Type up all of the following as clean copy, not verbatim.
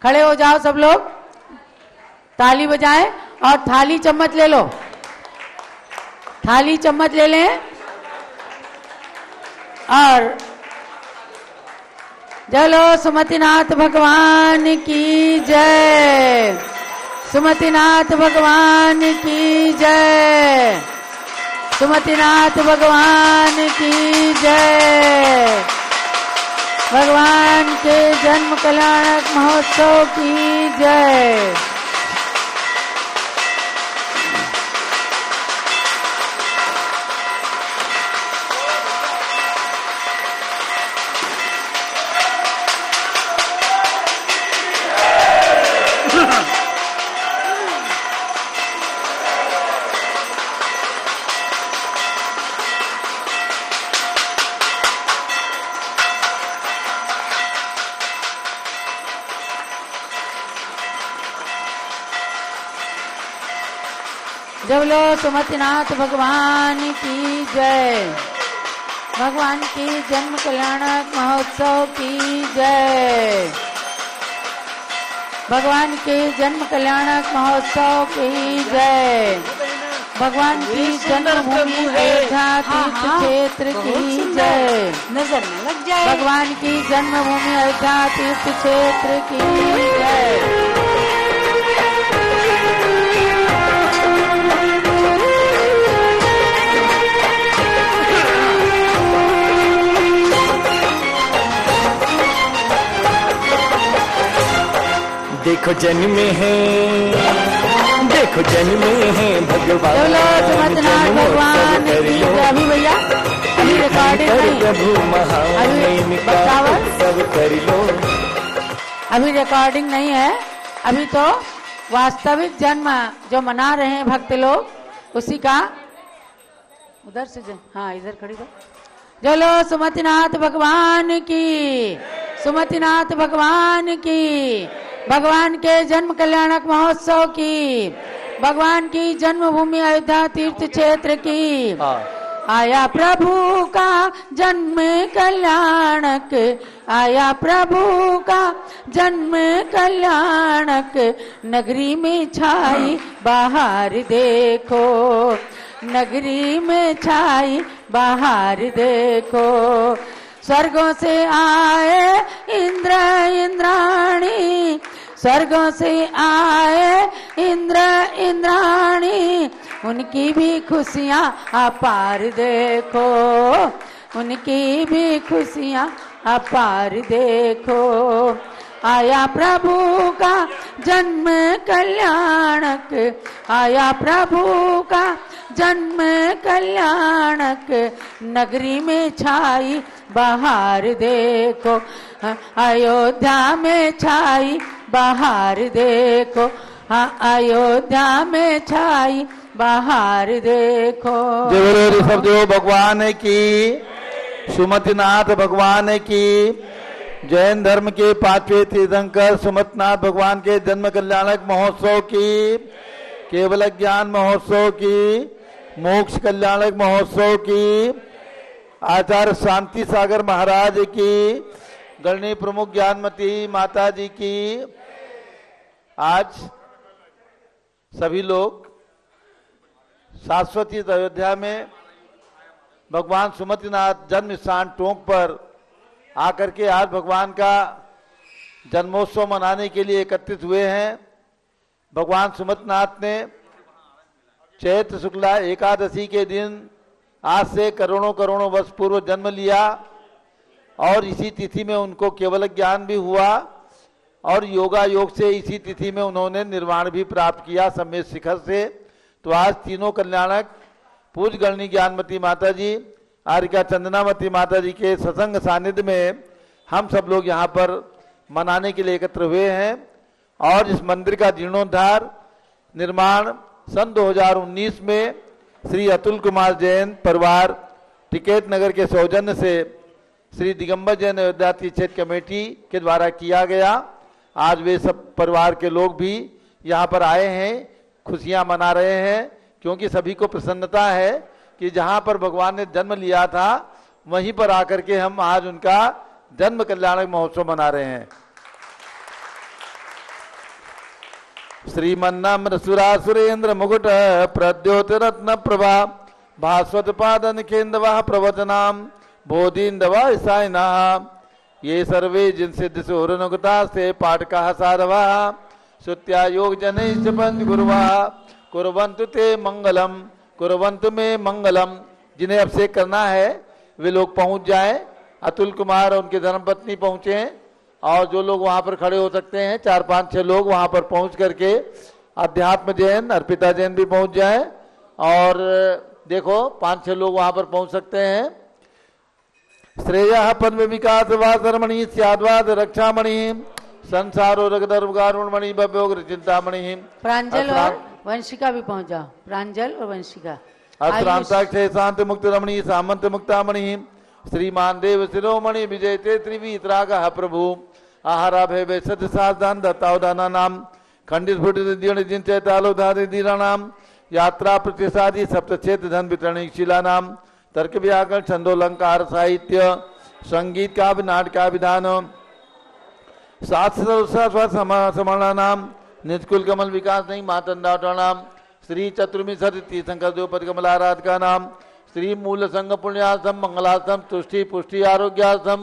खड़े हो जाओ सब लोग, ताली बजाएं और थाली चम्मच ले लो, थाली चम्मच ले लें। और चलो सुमतिनाथ भगवान की जय, सुमतिनाथ भगवान की जय, सुमतिनाथ भगवान की जय, भगवान के जन्म कल्याणक महोत्सव की जय। बोलो सुमतिनाथ भगवान की जय, भगवान की जन्म कल्याणक महोत्सव की जय, भगवान के जन्म कल्याणक महोत्सव की जय, भगवान की जन्मभूमि अयोध्या तीर्थ क्षेत्र की जय, नजर न लग जाए, भगवान की जन्मभूमि अयोध्या तीर्थ क्षेत्र की जय। देखो जन्मे हैं, देखो जन्मे हैं भगवान, सुमतिनाथ भगवान की जय। अभी भैया अभी रिकॉर्डिंग नहीं, प्रभु महान सब कर लो, अभी रिकॉर्डिंग नहीं है, अभी तो वास्तविक जन्म जो मना रहे हैं भक्त लोग उसी का उधर से हाँ इधर खड़ी दो। चलो सुमतिनाथ भगवान की, सुमतिनाथ भगवान की, भगवान के जन्म कल्याणक महोत्सव की, भगवान की जन्मभूमि अयोध्या तीर्थ क्षेत्र की। आया प्रभु का जन्म कल्याणक, आया प्रभु का जन्म कल्याणक, नगरी में छाई बाहर देखो, नगरी में छाई बाहर देखो, स्वर्गों से आए इंद्र इंद्राणी, स्वर्गों से आए इंद्र इंद्राणी, उनकी भी खुशियाँ अपार देखो, उनकी भी खुशियाँ अपार देखो। आया प्रभु का जन्म कल्याणक, आया प्रभु का जन्म कल्याणक, नगरी में छाई बाहर देखो, अयोध्या में छाई बाहर देखो, अयोध्या में छाई बाहर देखो। जय ऋषभदेव भगवान की, सुमतिनाथ भगवान की, जैन धर्म के 5वें तीर्थंकर सुमतिनाथ भगवान के जन्म कल्याणक महोत्सव की, केवल ज्ञान महोत्सव की, मोक्ष कल्याणक महोत्सव की, आचार्य शांति सागर महाराज की, गणनी प्रमुख ज्ञानमती माता जी की। आज सभी लोग शाश्वती अयोध्या में भगवान सुमतिनाथ जन्म स्थान टोंक पर आकर के आज भगवान का जन्मोत्सव मनाने के लिए एकत्रित हुए हैं। भगवान सुमतिनाथ ने चैत्र शुक्ला एकादशी के दिन आज से करोड़ों करोड़ों वर्ष पूर्व जन्म लिया और इसी तिथि में उनको केवल ज्ञान भी हुआ और योगा योग से इसी तिथि में उन्होंने निर्वाण भी प्राप्त किया सम्मेद शिखर से। तो आज तीनों कल्याणक पूज्य गणनी ज्ञानमती माता जी, आर्यका चंदनामती माता जी के सत्संग सानिध्य में हम सब लोग यहाँ पर मनाने के लिए एकत्र हुए हैं। और इस मंदिर का जीर्णोद्धार निर्माण सन 2019 में श्री अतुल कुमार जैन परिवार टिकैत नगर के सौजन्य से श्री दिगंबर जैन अयोध्या तीर्थ कमेटी के द्वारा किया गया। आज वे सब परिवार के लोग भी यहाँ पर आए हैं, खुशियाँ मना रहे हैं, क्योंकि सभी को प्रसन्नता है कि जहाँ पर भगवान ने जन्म लिया था वहीं पर आकर के हम आज उनका जन्म कल्याणक महोत्सव मना रहे हैं। श्रीमन्नम्र सुरासुरेन्द्र मुकुट प्रद्योतरत्न प्रभा भास्वत पाद निखेन्द्रवा प्रवचनाम बोधिन्दवा ईसाइना ये सर्वे जिन सिद्ध सुरनुगता से पाठका सारवा सुत्या योग जनैश्च पंच गुरुवा कुर्वन्तु ते मंगलम कुर्वन्तु में मंगलम। जिन्हें अभिषेक करना है वे लोग पहुंच जाएं। अतुल कुमार और उनके धर्मपत्नी पहुंचे हैं और जो लोग वहां पर खड़े हो सकते हैं 4-5-6 लोग वहां पर पहुंच करके अध्यात्म जैन अर्पिता जैन भी पहुंच जाए। और देखो 5-6 लोग वहां पर पहुंच सकते हैं। श्रेय पद्म विकास वासरमणि स्याद्वाद रक्षामणि संसारो रगदर्वगारुणमणि भव्योग्र चिंतामणि। प्रांजल और वंशिका भी पहुंच जाओ। प्रांजल और वंशिका। अश्रांताक्षय शांत मुक्त रमणी सामंत मुक्तामणि श्रीमान देव शिरोमणि विजयते त्रिवीतराग प्रभु आहारा भय सत सावधान दत्तावधाना नाम खंडित फुटित जिन चैतालोधारी दीरा नाम यात्रा प्रतिसादी सप्तक्षेत्र धन वितरणी शिला नाम तर्क व्याकरण छंदोलंकार साहित्य संगीत का नाटका विधान शास्त्र समरणा नाम निष्कुल कमल विकास नहीं मातंडा नाम श्री चतुर्मी सती शंकर द्रौपद कमलाराध का नाम श्री मूल संघ पुण्यासम मंगलासम तुष्टि पुष्टि आरोग्यासम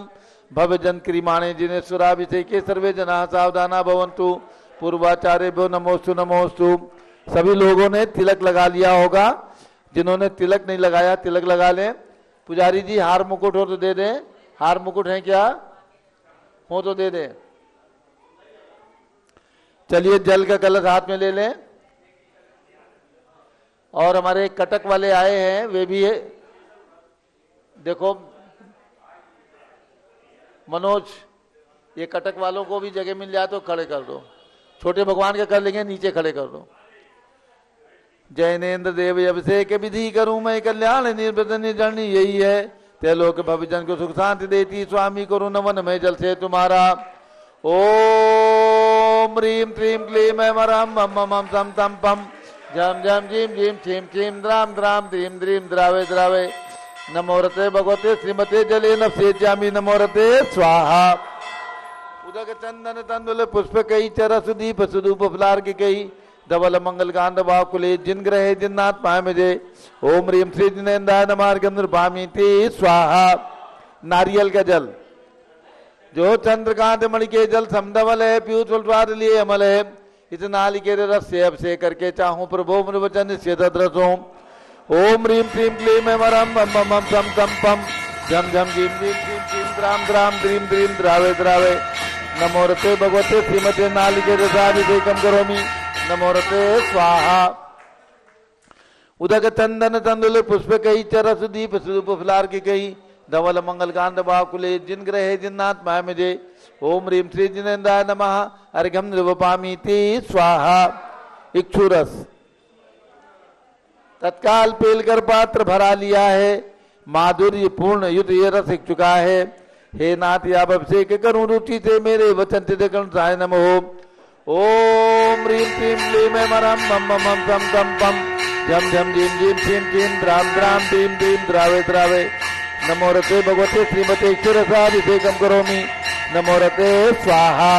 भव्य जन क्रीमाणे जिन्हें सुराभिषेके सर्वे जना सावधाना भवंतु पूर्वाचार्य भो नमोस्तु नमोस्तु। सभी लोगों ने तिलक लगा लिया होगा। जिन्होंने तिलक नहीं लगाया तिलक लगा लें। पुजारी जी हार मुकुट हो तो दे दें। हार मुकुट है क्या हो तो दे दें। चलिए जल का कलश हाथ में ले लें। और हमारे कटक वाले आए हैं वे भी है। देखो मनोज ये कटक वालों को भी जगह मिल जाए तो खड़े कर दो। छोटे भगवान का कर लेंगे नीचे खड़े कर दो। जैनेन्द्र देव अभिषेक विधि करूं मैं कल्याण निर्वृत निर्जनी यही है त्रिलोक भविजन को सुख शांति देती स्वामी करो नमन में जल से तुम्हारा। ओम ह्रीम क्लीम क्लीम मरम मम मम सम तम पम झम झम झीम झीम छीम छीम द्राम द्राम द्रीम द्रीम द्रावे द्रावे नमोरते भगवते श्रीमते जले नफसेज्यामि नमोरते स्वाहा। उदक चंदन तंदुल पुष्प कई चरस दीप सुदूप फलार की कई धवल मंगल गांध बाकुले जिन ग्रहे जिन्नाथ पाए मुझे ओम ह्रीम श्री जिनेन्द्राय नमः गंधर्वामी ते स्वाहा। नारियल का जल जो चंद्रकांत मणि के जल समधवल है पीयूष स्वाद लिए अमल है इस नालिकेर रस से अभिषेक करके चाहूं प्रभो वचन से रसों। ओम ह्रीम क्लीम क्लीम मरम मम मम सम तम पम झम झम झीम झीम झीम झीम द्राम द्राम द्रीम द्रीम द्रावे द्रावे नमोरते भगवते श्रीमते नालिकेर रसाभिषेकम करोमि नमोरते स्वाहा। उदक चंदन तंदुल पुष्प कई चरस दीप सुदूप फलार की कई धवल मंगल गांध बाकुले जिन ग्रहे जिन्नाथ माय मुझे ओम ह्रीम श्री जिनेन्द्राय नमः अर्घ्यम निर्वपामि ते स्वाहा। इक्षुरस तत्काल पेलकर पात्र भरा लिया है माधुर्य पूर्ण युद्ध ये रस चुका है। हे नाथ आप अभिषेक करूं रुचि से मेरे वचन चिदकण साय नमो। ओम ह्रीम क्लीम क्लीम मरम मम मम सम तम पम झम झम झीम झीम छीम छीम द्राम द्राम द्रीम द्रीम द्रावे द्रावे नमोरते भगवते श्रीमते ईश्वरसाभिषेकम करोमि नमोरते स्वाहा।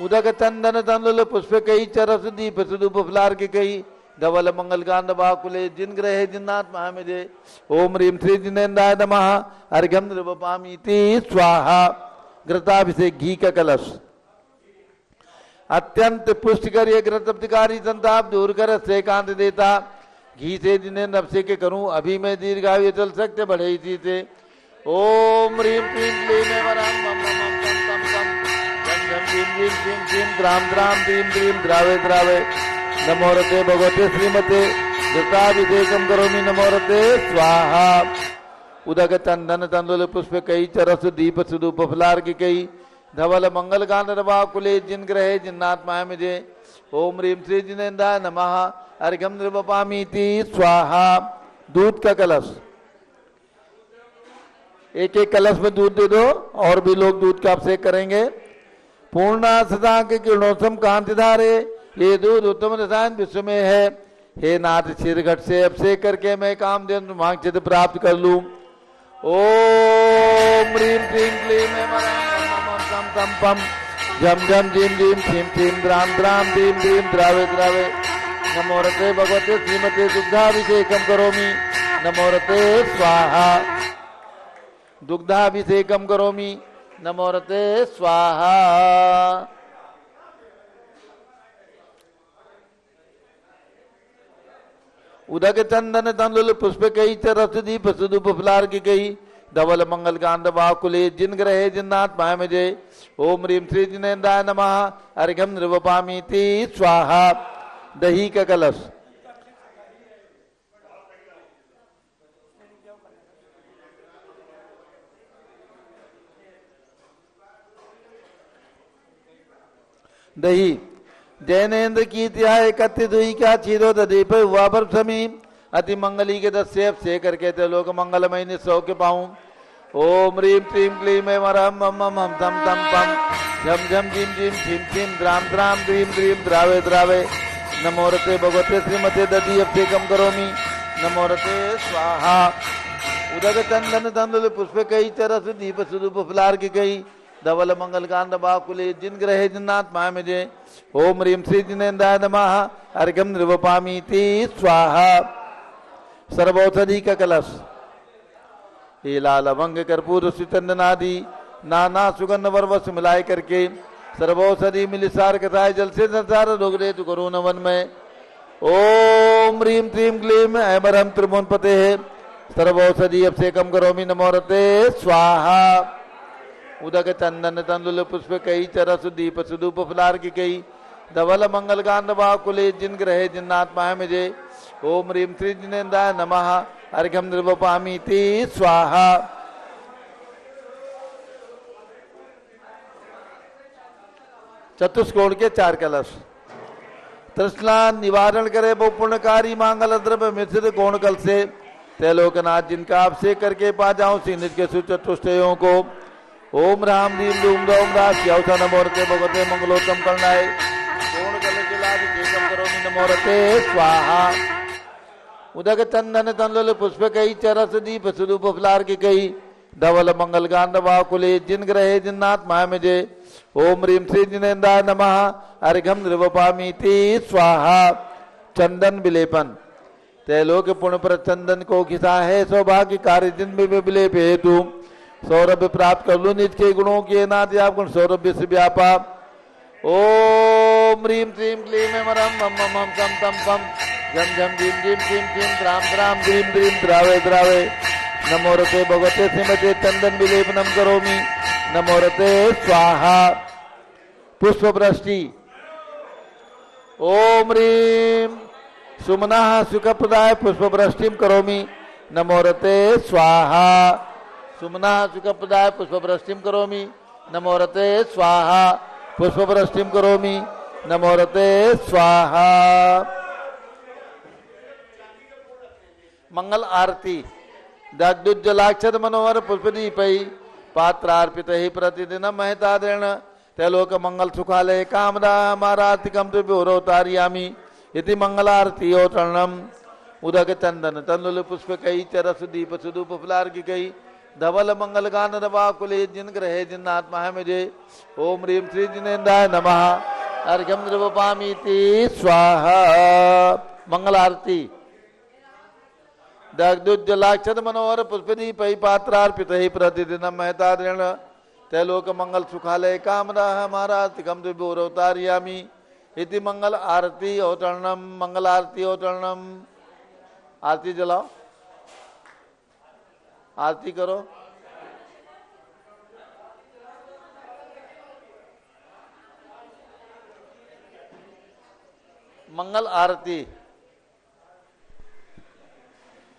उदक चंदन तंदुल पुष्प कई चरस दीप सुदूप फलार की कई धवल मंगल गांध बाकुले जिन ग्रहे जिन्नाथ महामिजे ओम ह्रीम श्री जिनेन्द्राय नमः अर्घ्यम निर्वपामि ते स्वाहा। घृताभिषेक घी का कलश अत्यंत पुष्टिकर ये घृतकारी संताप दूर कर से कांत देता घी से जिन्हें अभिषेक करूं अभी मैं दीर्घायु चल सकते बढ़े इसी से। ओम ह्रीम क्लीम क्लीम वरम मम मम सम तम पम झम झम झीम झीम छीम छीम द्राम द्राम द्रीम द्रीम द्रावे द्रावे नमोरते भगवते श्रीमते घृताभिषेकम करोमि नमोरते स्वाहा। उदक चंदन तंदुल पुष्प कई चरस दीप सुदूप फलार की कई धवल मंगल गांधर्वा कुले जिन ग्रहे जिन्नाथ माय मुझे ओम ह्रीम श्री जिनेन्द्राय नमः अर्घ्यम निर्वपामि ते स्वाहा। दूध का कलश एक एक कलश में दूध दे दो और भी लोग दूध का अभिषेक करेंगे। पूर्णा सदा के किरणोत्तम कांति धारे ये दूध उत्तम रसायन विश्व में है। हे नाथ शिरघट से अभिषेक करके मैं काम चित प्राप्त कर लूं। ओम ह्रीम क्लीम क्लीम तम पम झम झम झीम झीम छीम छीम द्राम द्राम धीम धीम द्रावे द्रावे नमो रते भगवते श्रीमते दुग्धाभिषेकम करोमि नमो रते स्वाहा दुग्धाभिषेकम करोमि नमो रते स्वाहा उदक चंदन तंदुल पुष्प कई च रस दीप सुदुप फुलार की कई धवल मंगल कांड बाकुले जिन ग्रहे जिन्नाथ माय में जय ओम ह्रीम श्री जिनेन्द्राय नमः अर्घ्यम निर्वपामीति स्वाहा दही का कलश दही जैनेन्द्र की त्याय कथित हुई क्या चीरो दीप हुआ पर समी अति मंगली के दस्यप से करके ते लोक मंगलमय निसौ के पाऊं ओम ह्रीम क्लीम क्लीम मरम मम मम हम तम तम पम झम झम झीम झीम छीम छीम द्राम द्राम द्रीम द्रीम द्रावे द्रावे नमो रते भगवते श्रीमते दधी अभिषेकम करोमि नमो रते स्वाहा उदक चंदन तंदुल पुष्प कई चरस दीप सुदूप फुलार की गई धवल मंगल कांड बाकुले जिन ग्रहे जिन्नाथ माय में जय ओम ह्रीम श्री जिनेन्द्राय नमः अर्घ्यम निर्वपामीति स्वाहा सर्वौषधि का कलश ये लाल लवंग कर्पूर सुचंदनादि नाना सुगंध वर्वस मिलाए करके सर्वौषधि मिलिसार कथाए जल से संसार रोग रेतु करुण वन में ओम ह्रीम क्लीम क्लीम ऐमरम त्रिभुवन पते सर्वौषधि अभिषेकम करोमि नमो रते स्वाहा उदक चंदन तंदुल पुष्प कई चरस दीप सुदूप फुलार की कई धवल मंगल कांड बाकुले जिन ग्रहे जिन्नाथ माय में जय ओम ह्रीम श्री जिनेन्द्राय नमः अर्घ्यम निर्वपामीति स्वाहा चतुष्कोण के 4 कलश तृष्णा निवारण करे वो पुण्यकारी मांगल द्रव्य मिश्रित कोण कल से त्रैलोकनाथ जिनका अभिषेक करके पा जाऊं श्री निज के सुचतुष्टयों को ओम राम दीम डूम डोम रास यौसा नमोरते भगवते मंगलोत्तम करनाय पूर्ण कल जिलाभिषेकम करोमि नमोरते स्वाहा उदक चंदन तंदुल पुष्प कई चरस दीप सुदूप फुलार की कई धवल मंगल कांड बाकुले जिन ग्रहे जिन्नाथ माय में जय ओम ह्रीम श्री जिनेन्द्राय नमः अर्घ्यम निर्वपामीति स्वाहा चंदन विलेपन त्रैलोक पुण्य पर चंदन को खिसा है सौभाग्य कार्य जिन में विलेप हेतु सौरभ्य प्राप्त कर लू निज के गुणों के नाथ आप गुण सौरभ्य से व्यापा ओम ह्रीम क्लीम क्लीम मरम मम मम हम तम तम पम झम झम झीम झीम छीम छीम द्राम द्राम द्रीम द्रीम द्रावे द्रावे नमो रते भगवते श्रीमते चंदन विलेपनम करोमि नमो रते स्वाहा पुष्प वृष्टि ओम ह्रीम सुमना सुखप्रदाय पुष्प वृष्टिम करोमि नमो रते स्वाहा सुमना सुखप्रदाय पुष्पवृष्टिम करोमि नमो रते स्वाहा पुष्पवृष्टिम करोमि नमो रते स्वाहा मंगल आरती दग्धुज्जलाक्षर मनोहर पुष्पदीपै पात्रार्पित ही प्रतिदिन महतादृण त्रैलोक मंगल सुखालय कामदा मारातिकम तुभ्योरोतारयामि इति मंगलारती ओतरणम उदक चंदन तंदुल पुष्प कई चरस दीप सुदूप फुलार की कई धवल मंगल कांड बाकुले जिन ग्रहे जिन्नाथ माय में जय ओम ह्रीम श्री जिनेन्द्राय नमः अर्घ्यम निर्वपामीति स्वाहा मंगल आरती दग्धुज्जलाक्षर मनोहर पुष्पदीपै पात्रार्पित ही प्रतिदिन महतादृण त्रैलोक मंगल सुखालय कामदा हमारातिकम तुभ्योरोतारयामि इति मंगल आरती अवतरणम मंगल आरती अवतरणम आरती जलाओ आरती करो मंगल आरती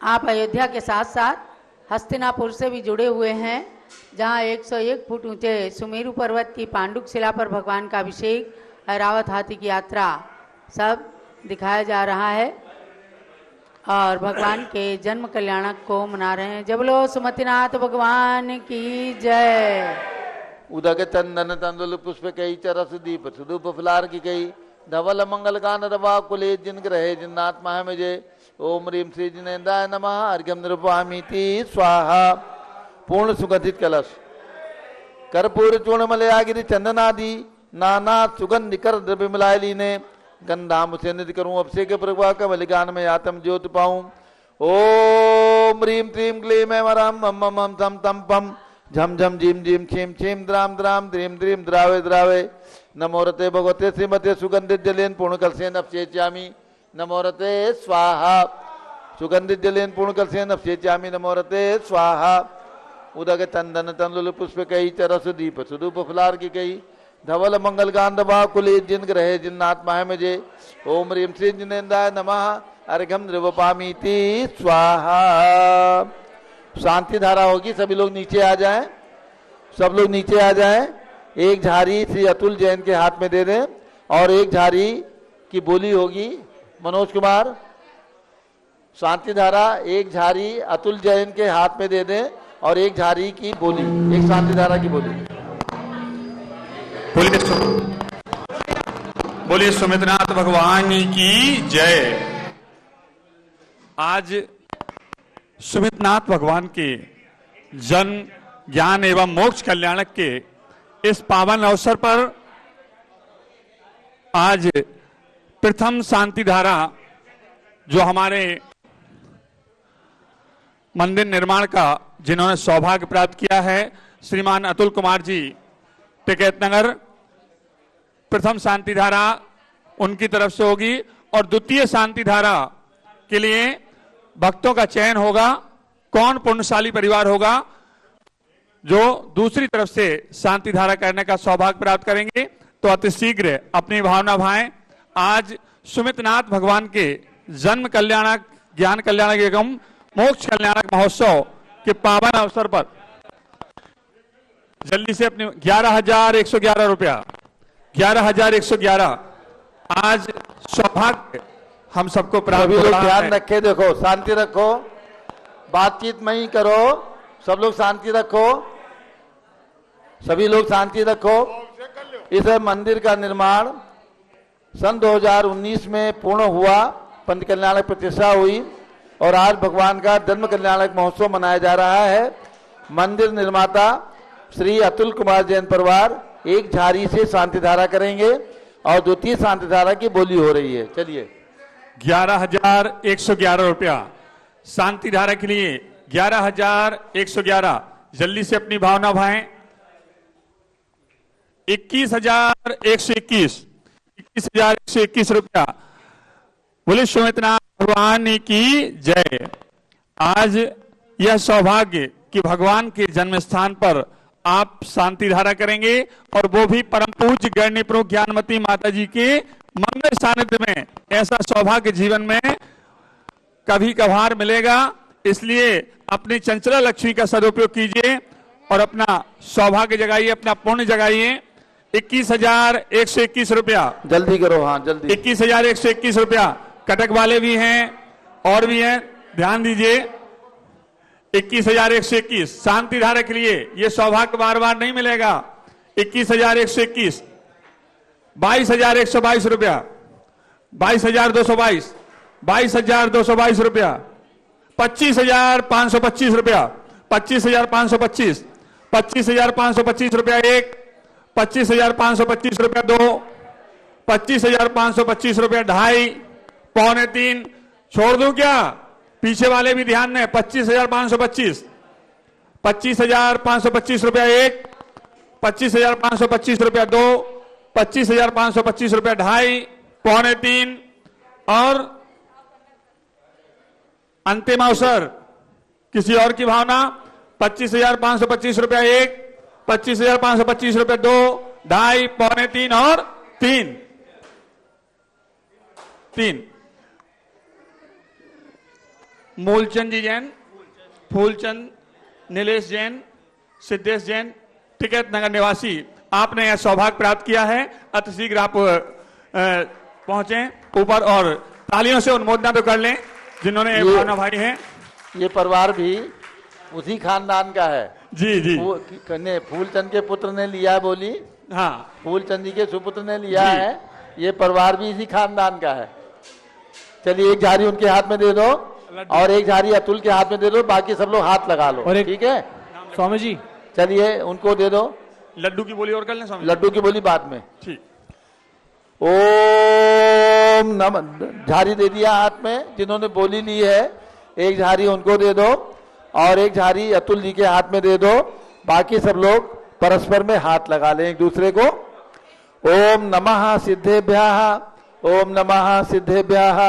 आप अयोध्या के साथ साथ हस्तिनापुर से भी जुड़े हुए हैं जहां 101 फुट ऊंचे सुमेरु पर्वत की पांडुक शिला पर भगवान का अभिषेक ऐरावत हाथी की यात्रा सब दिखाया जा रहा है और भगवान के जन्म कल्याणक को मना रहे हैं। जब लो सुमतिनाथ भगवान की जय। उदक चंदन तंदुल पुष्प कई चरस दीप सुदूप फुलार की गई धवल मंगल कान रवा कुले जिन ग्रहे जिन्नाथ माह में जय ओम ह्रीम श्री जिनेन्द्राय नमः अर्घ्यम निर्वपामीति स्वाहा पूर्ण सुगंधित कलश कर्पूर चूर्ण मलयागिरी चंदनादि नाना सुगंध निकर द्रव्य मिलाए लीने गंधाम से निधि करूं अभिषेक प्रभा कमलिकान में आत्म ज्योति पाऊं। ओम ह्रीम क्लीम क्लीम ऐं वरम मम मम मम तम तम पम झम झम झीम झीम छीम छीम द्राम द्राम द्रीम द्रीम द्रावे द्रावे। नमो रते भगवते श्रीमते सुगंधित जलेन पूर्ण कलसेन अपचेच्यामि। नमो रते स्वाहा सुगंधित जलेन पूर्ण कलसेन अपचेच्यामि। नमो रते स्वाहा। उदक तंदन तंदुल पुष्प कई चरस दीप सुदूप फुलार की कई धवल मंगल गांधवा कुले जिन ग्रहे जिन आत्मा है मुझे। ओम ह्रीम श्री जिनेन्द्राय नमः अर्घम द्रवपामीति स्वाहा। शांति धारा होगी, सभी लोग नीचे आ जाएं, सब लोग नीचे आ जाएं। एक झारी श्री अतुल जैन के हाथ में दे दें और एक झारी की बोली होगी। मनोज कुमार, शांति धारा एक झारी अतुल जैन के हाथ में दे दें और एक झारी की बोली, एक शांति धारा की बोली। बोलिए सुमित्रनाथ भगवान की जय। आज सुमित्रनाथ भगवान के जन्म ज्ञान एवं मोक्ष कल्याणक के इस पावन अवसर पर आज प्रथम शांति धारा जो हमारे मंदिर निर्माण का जिन्होंने सौभाग्य प्राप्त किया है श्रीमान अतुल कुमार जी टिकैत नगर, प्रथम शांति धारा उनकी तरफ से होगी और द्वितीय शांति धारा के लिए भक्तों का चयन होगा। कौन पुण्यशाली परिवार होगा जो दूसरी तरफ से शांति धारा करने का सौभाग्य प्राप्त करेंगे, तो अति शीघ्र अपनी भावना भाएं। आज सुमित्रनाथ भगवान के जन्म कल्याणक ज्ञान कल्याणक एवं मोक्ष कल्याणक महोत्सव के पावन अवसर पर जल्दी से अपनी 11,111 रुपया 11,111 आज सौभाग्य हम सबको प्राप्त हो रहा है। ध्यान रखे, देखो शांति रखो, बातचीत में ही करो, सब लोग शांति रखो, सभी लोग शांति रखो। इस मंदिर का निर्माण सन 2019 में पूर्ण हुआ, पंच कल्याणक प्रतिष्ठा हुई और आज भगवान का जन्म कल्याणक महोत्सव मनाया जा रहा है। मंदिर निर्माता श्री अतुल कुमार जैन परिवार एक झारी से शांति धारा करेंगे और द्वितीय शांति धारा की बोली हो रही है। चलिए 11,111 रुपया शांति धारा के लिए 11,111 जल्दी से अपनी भावना भाएं। 21,121 रुपया। बोले सुमित्रनाथ भगवान की जय। आज यह सौभाग्य कि भगवान के जन्म स्थान पर आप शांति धारा करेंगे और वो भी परम पूज्य गण्य प्रमुख ज्ञानमती माता जी के मंगल सानिध्य में। ऐसा सौभाग्य जीवन में कभी कभार मिलेगा, इसलिए अपनी चंचला लक्ष्मी का सदुपयोग कीजिए और अपना सौभाग्य जगाइए, अपना पुण्य जगाइए। 21,121 रुपया जल्दी करो, हाँ जल्दी। 21,121 रुपया। कटक वाले भी हैं और भी हैं, ध्यान दीजिए। 21,121 शांति धारा के लिए यह सौभाग्य बार बार नहीं मिलेगा। 21,121 22,122 रुपया 22,222 22,222 रुपया 25,525 रुपया 25,525 25,525 रुपया एक 25,525 रुपया दो 25,525 रुपया ढाई पौने तीन। छोड़ दूं क्या? पीछे वाले भी ध्यान में। 25,525 25,525 रुपया एक 25,525 रुपया दो 25,525 रुपया ढाई पौने तीन और अंतिम अवसर किसी और की भावना 25,525 रुपया एक 25,525 रुपया दो ढाई पौने तीन और तीन। मूलचंद जी जैन, फूलचंद, नीलेश जैन, सिद्धेश जैन, टिकैत नगर निवासी, आपने यह सौभाग्य प्राप्त किया है। अतिशीघ्र आप पहुंचे ऊपर और तालियों से अनुमोदना तो कर लें जिन्होंने भावना भाई हैं। ये परिवार भी उसी खानदान का है। जी जी। फूलचंद के पुत्र ने लिया बोली। हाँ, फूलचंद जी के सुपुत्र ने लिया है। ये परिवार भी इसी खानदान का है। चलिए एक झाड़ी उनके हाथ में दे दो और एक झाड़ी अतुल के हाथ में दे दो, बाकी सब लोग हाथ लगा लो। ठीक है स्वामी जी? चलिए उनको दे दो। लड्डू की बोली और कर लें स्वामी? लड्डू की बोली बाद में। ठीक। ओम नमः। झाड़ी दे दिया हाथ में, जिन्होंने बोली ली है एक झाड़ी उनको दे दो और एक झाड़ी अतुल जी के हाथ में दे दो। बाकी सब लोग परस्पर में हाथ लगा लें एक दूसरे को। ओम नमः सिद्धेभ्यः, ओम नमः सिद्धेभ्यः,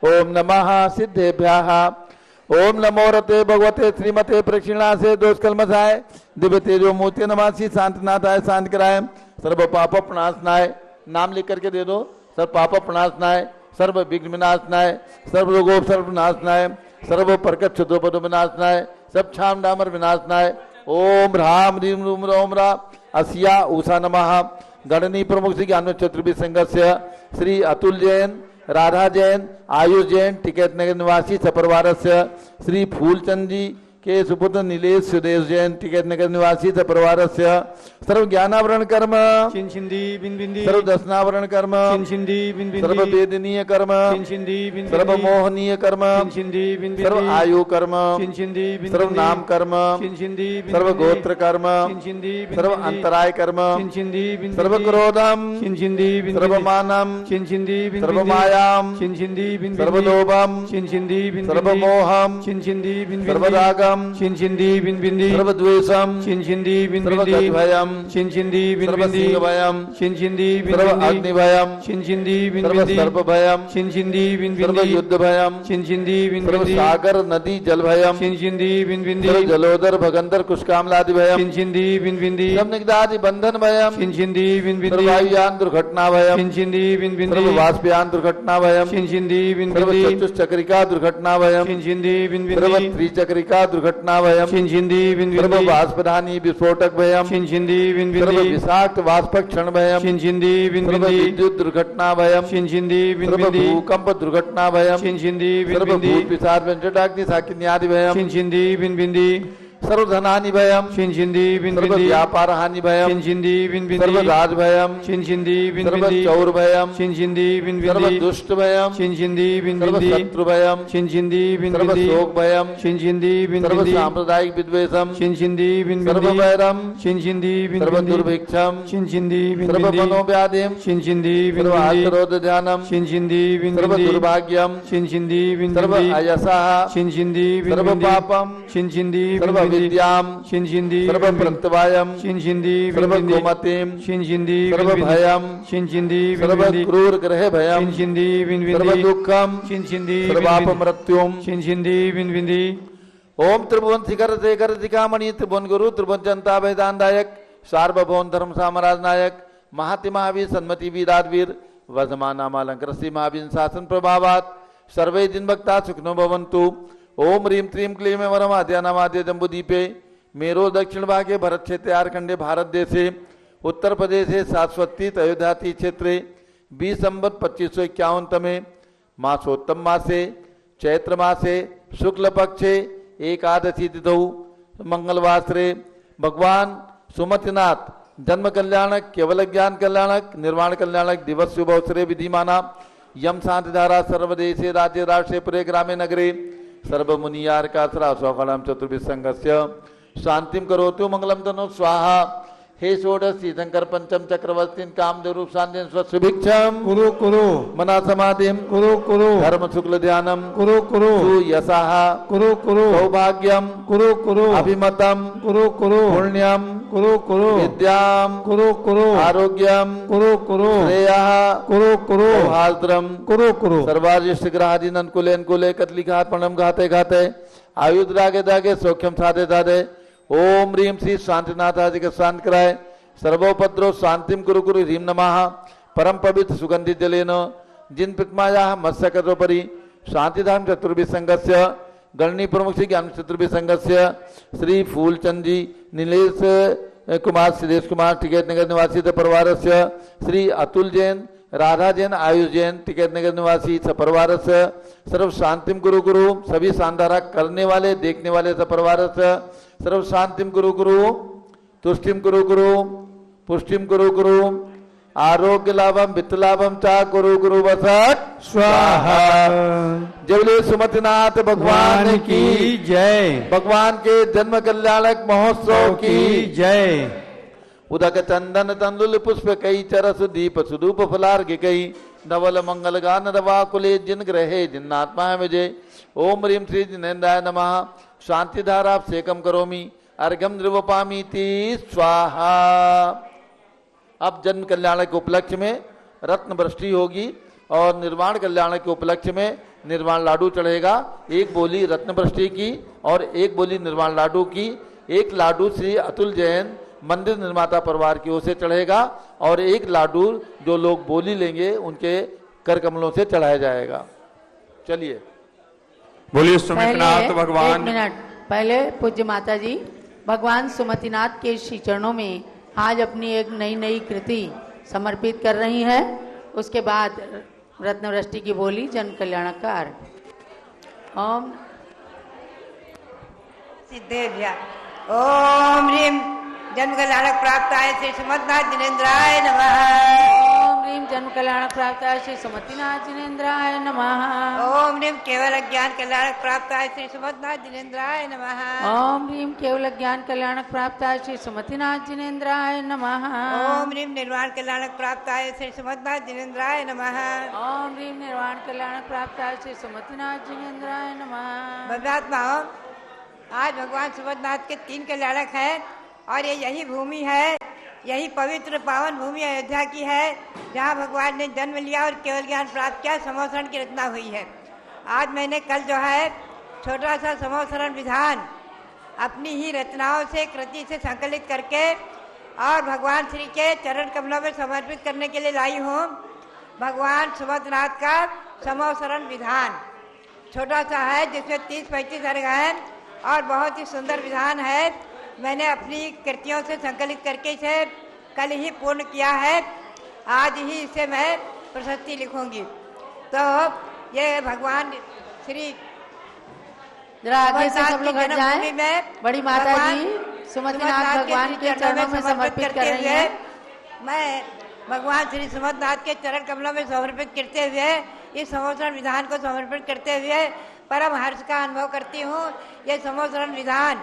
ओम नमः सिद्धेभ्यः। ओम नमो रते भगवते श्रीमते प्रक्षिणासे दोष कलमसाय दिव्य तेजो मूर्ति नमासी शांतिनाथाय शांति कराय सर्व पाप प्रणाशनाय। नाम लिख करके दे दो। सर्व पाप प्रणाशनाय, सर्व विघ्न विनाशनाय, सर्व रोगोप सर्व विनाशनाय, सर्व परकट क्षुद्रोपद विनाशनाय, सब छाम डामर विनाशनाय। ओम राम रीम रूम रोम रा अस्या उषा नमः। गणनी प्रमुख श्री ज्ञान चतुर्भुज संघस्य श्री अतुल जैन, राधा जैन, आयुष जैन, टिकैत नगर निवासी सपरिवारस्य श्री फूलचंद जी के सुपुत्र नीलेश सुदेश जैन, टिकैत नगर निवासी सपरिवारस्य सर्व ज्ञानावरण कर्म चिंचिंदी बिंबिंदी, सर्व दर्शनावरण कर्म चिंचिंदी बिंबिंदी, सर्व वेदनीय कर्म चिंचिंदी बिंबिंदी, सर्व मोहनीय कर्म चिंचिंदी बिंबिंदी, सर्व आयु कर्म चिंचिंदी बिंबिंदी, सर्व नाम कर्म चिंचिंदी बिंबिंदी, सर्व गोत्र कर्म चिंचिंदी बिंबिंदी, सर्व अंतराय कर्म चिंचिंदी बिंबिंदी, सर्व क्रोधम चिंचिंदी बिंबिंदी, सर्व मानम चिंचिंदी बिंबिंदी, सर्व मायाम चिंचिंदी बिंबिंदी, सर्व लोभम चिंचिंदी बिंबिंदी, सर्व मोहम चिंचिंदी बिंबिंदी, सर्व रागम चिंचिंदी बिंबिंदी, सर्व द्वेषम चिंचिंदी सर्व बिंबिंदी, भयम चिंचिंदी सर्व बिंबिंदी, सिंह भयम चिंचिंदी सर्व बिंबिंदी, अग्नि भयम चिंचिंदी सर्व बिंबिंदी, सर्प भयम चिंचिंदी सर्व बिंबिंदी, युद्ध भयम चिंचिंदी सर्व बिंबिंदी, सागर नदी जल भयम चिंचिंदी बिंबिंदी, सर्व जलोदर भगंदर कुशकामलादि भयम चिंचिंदी बिंबिंदी, सब निगदादि बंधन भयम चिंचिंदी सर्व बिंबिंदी, वायुयान दुर्घटना भयम चिंचिंदी सर्व बिंबिंदी, वाष्पयान दुर्घटना भयम चिंचिंदी सर्व बिंबिंदी, चतुष्चक्रिका दुर्घटना भयम चिंचिंदी सर्व बिंबिंदी, त्रिचक्रिका दुर्घटना भयम चिंचिंदी सर्व बिंबिंदी, वाष्पधानी विस्फोटक भयम चिंचिंदी सर्व बिंबिंदी, विषाक्त वाष्पक्षण भयम चिंचिंदी सर्व बिंबिंदी, विद्युत दुर्घटना भयम चिंचिंदी सर्व बिंबिंदी, भूकंप दुर्घटना भयम चिंचिंदी सर्व बिंबिंदी, भूत पिशाच व्यंजटाग्नि साकिन्यादि भयम चिंचिंदी बिंबिंदी, सर्व धनानि भयम चिंचिंदी सर्व बिंबिंदी, व्यापार हानि भयम चिंचिंदी सर्व बिंबिंदी, राज भयम चिंचिंदी सर्व बिंबिंदी, चौर भयम चिंचिंदी सर्व बिंबिंदी, दुष्ट भयम चिंचिंदी सर्व बिंबिंदी, शत्रु भयम चिंचिंदी सर्व बिंबिंदी, शोक भयम चिंचिंदी सर्व बिंबिंदी, सांप्रदायिक विद्वेषम चिंचिंदी सर्व बिंबिंदी, वैरम चिंचिंदी सर्व बिंबिंदी, दुर्भिक्षम चिंचिंदी सर्व बिंबिंदी, मनोव्याधिम चिंचिंदी सर्व बिंबिंदी, आत्मरोध ध्यानम चिंचिंदी सर्व बिंबिंदी, दुर्भाग्यम चिंचिंदी सर्व बिंबिंदी, अयसः चिंचिंदी सर्व बिंबिंदी, पापम चिंचिंदी सर्व बिंबिंदी, विद्याम चिंचिंदी सर्व प्रत्यवायम चिंचिंदी सर्व बिंबिंदी, गोमतिम चिंचिंदी सर्व बिंबिंदी, भयम चिंचिंदी सर्व बिंबिंदी, क्रूर ग्रह भयम चिंचिंदी सर्व बिंबिंदी, दुःखम चिंचिंदी सर्वाप बिंबिंदी, मृत्युम चिंचिंदी बिंबिंदी, ओम त्रिभुवन शिखर शेखर शिखामणि त्रिभुवन गुरु त्रिभुवन जनता वेदांतायक सार्वभौम धर्म साम्राज्य नायक महाति महावीर सन्मति वीराधवीर वजमानामालंकर श्री महावीर शासन प्रभावात सर्वे दिन भक्ता सुखनो भवन्तु। ओम ह्रीम त्रीम क्लीम वरम आद्यानामाद्य जम्बुदीपे मेरो दक्षिण भागे भरत क्षेत्र आरखंडे भारत देशे उत्तर प्रदेशे शाश्वती अयोध्याति क्षेत्रे 20 संवत 2551 तमे मासोत्तम मासे चैत्र मासे शुक्ल पक्षे एकादशी तिथौ मंगलवासरे भगवान सुमतिनाथ जन्म कल्याणक केवल ज्ञान कल्याणक निर्वाण कल्याणक दिवस शुभ अवसरे विधिमाना यम शांति धारा सर्वदेशे राज्य राष्ट्रे पुरे ग्रामे नगरे सर्व मुनियार का सौकलम चतुर्भिः संघस्य शांतिम करोतु मंगलम तनो स्वाहा। हे षोडश शंकर पंचम चक्रवर्तीन कामधेनु शांतिन स्वभिक्षम कुरु कुरु मना समाधिम कुरु कुरु धर्म शुक्ल ध्यानम कुरु कुरु यशः कुरु कुरु सौभाग्यम कुरु कुरु अभिमतम कुरु कुरु पुण्यम कुरु कुरु विद्याम कुरु कुरु आरोग्यम कुरु कुरु श्रेयः कुरु कुरु सौहार्द्रम कुरु कुरु सर्वारिष्ट ग्रहादीन अनुकूले अनुकूले कतलिघात प्रणम घाते घाते आयुध रागे दागे सौख्यम साधे साधे ओम ह्रीम श्री शांतिनाथादि के शांत कराए सर्वोपद्रव शांतिम कुरु कुरु ह्रीम नमः परम पवित्र सुगंधित जलेन जिन प्रतिमाया मत्स्य करोपरि शांतिधाम चतुर्भिः संघस्य गणनी प्रमुख श्री ज्ञान चतुर्भिः संघस्य श्री फूलचंद जी नीलेश कुमार सुरेश कुमार टिकैत नगर निवासी परिवार से श्री अतुल जैन राधा जैन आयुष जैन टिकैत नगर निवासी सपरिवार से सर्व शांतिम गुरु गुरु सभी शानदारा करने वाले देखने वाले सपरिवार से सर्व शांतिम गुरु गुरु तुष्टिम गुरु गुरु पुष्टिम गुरु गुरु आरोग्य लाभम वित्त लाभम चा गुरु गुरु वसत स्वाहा। जबले सुमतिनाथ भगवान की जय, भगवान के जन्म कल्याणक महोत्सव की जय। उदक चंदन तंदुल पुष्प कई चरस दीप सुदूप फलार्घ कई नवल मंगल गान रवा कुले जिन ग्रहे जिन्नात्मा विजय। ओम ह्रीम श्री जिनेन्द्राय नमः। शांति धारा सेकम करोमि अर्घम द्रवपामी ती स्वाहा। अब जन्म कल्याण के उपलक्ष्य में रत्न वृष्टि होगी और निर्वाण कल्याण के उपलक्ष्य में निर्वाण लाडू चढ़ेगा। एक बोली रत्न वृष्टि की और एक बोली निर्वाण लाडू की। एक लाडू श्री अतुल जैन मंदिर निर्माता परिवार की ओर से चढ़ेगा और एक लाडू जो लोग बोली लेंगे उनके कर कमलों से चढ़ाया जाएगा। चलिए बोलिए पहले सुमितनाथ एक भगवान। मिनट पहले पूज्य माता जी भगवान सुमतिनाथ के श्री चरणों में आज अपनी एक नई कृति समर्पित कर रही है। उसके बाद रत्नवृष्टि की बोली जन कल्याणकार। ओम सिद्धेभ्य ओम ह्रीम जन्म कल्याणक प्राप्ताय श्री सुमतिनाथ जिनेन्द्राय नमः। ओम ह्रीम जन्म कल्याण प्राप्त श्री सुमतिनाथ जिनेन्द्राय नमः। ओम ह्रीम केवल ज्ञान कल्याणक प्राप्ताय श्री सुमतिनाथ जिनेन्द्राय नमः। ओम ह्रीम केवल ज्ञान कल्याण प्राप्त श्री सुमतिनाथ जिनेन्द्राय नमः। ओम ह्रीम निर्वाण कल्याणक प्राप्ताय श्री सुमतिनाथ जिनेन्द्राय नमः। ओम ह्रीम निर्वाण कल्याण प्राप्त श्री सुमतिनाथ जिनेन्द्राय नमः। भव्यात्माओं, आज भगवान सुमतिनाथ के 3 कल्याणक हैं और ये यही भूमि है, यही पवित्र पावन भूमि अयोध्या की है जहाँ भगवान ने जन्म लिया और केवल ज्ञान प्राप्त किया। समोसरण की रचना हुई है। आज मैंने कल जो है छोटा सा समोसरण विधान अपनी ही रचनाओं से कृति से संकलित करके और भगवान श्री के चरण कमलों में समर्पित करने के लिए लाई हूँ। भगवान सुमतिनाथ का समोसरण विधान छोटा सा है जिसमें 30-35 अर्घ हैं और बहुत ही सुंदर विधान है। मैंने अपनी कृतियों से संकलित करके इसे कल ही पूर्ण किया है। आज ही इसे मैं प्रशस्ति लिखूंगी। तो ये भगवान श्री जरा आगे से सब लोग हट जाएं। जन्मभूमि में बड़ी माता जी सुमतिनाथ सुमतिनाथ भगवान के चरणों में समर्पित कर रही है। मैं भगवान श्री सुमतिनाथ के चरण कमलों में समर्पित करते हुए इस समोसरण विधान को समर्पित करते हुए परम हर्ष का अनुभव करती हूँ। ये समोसरण विधान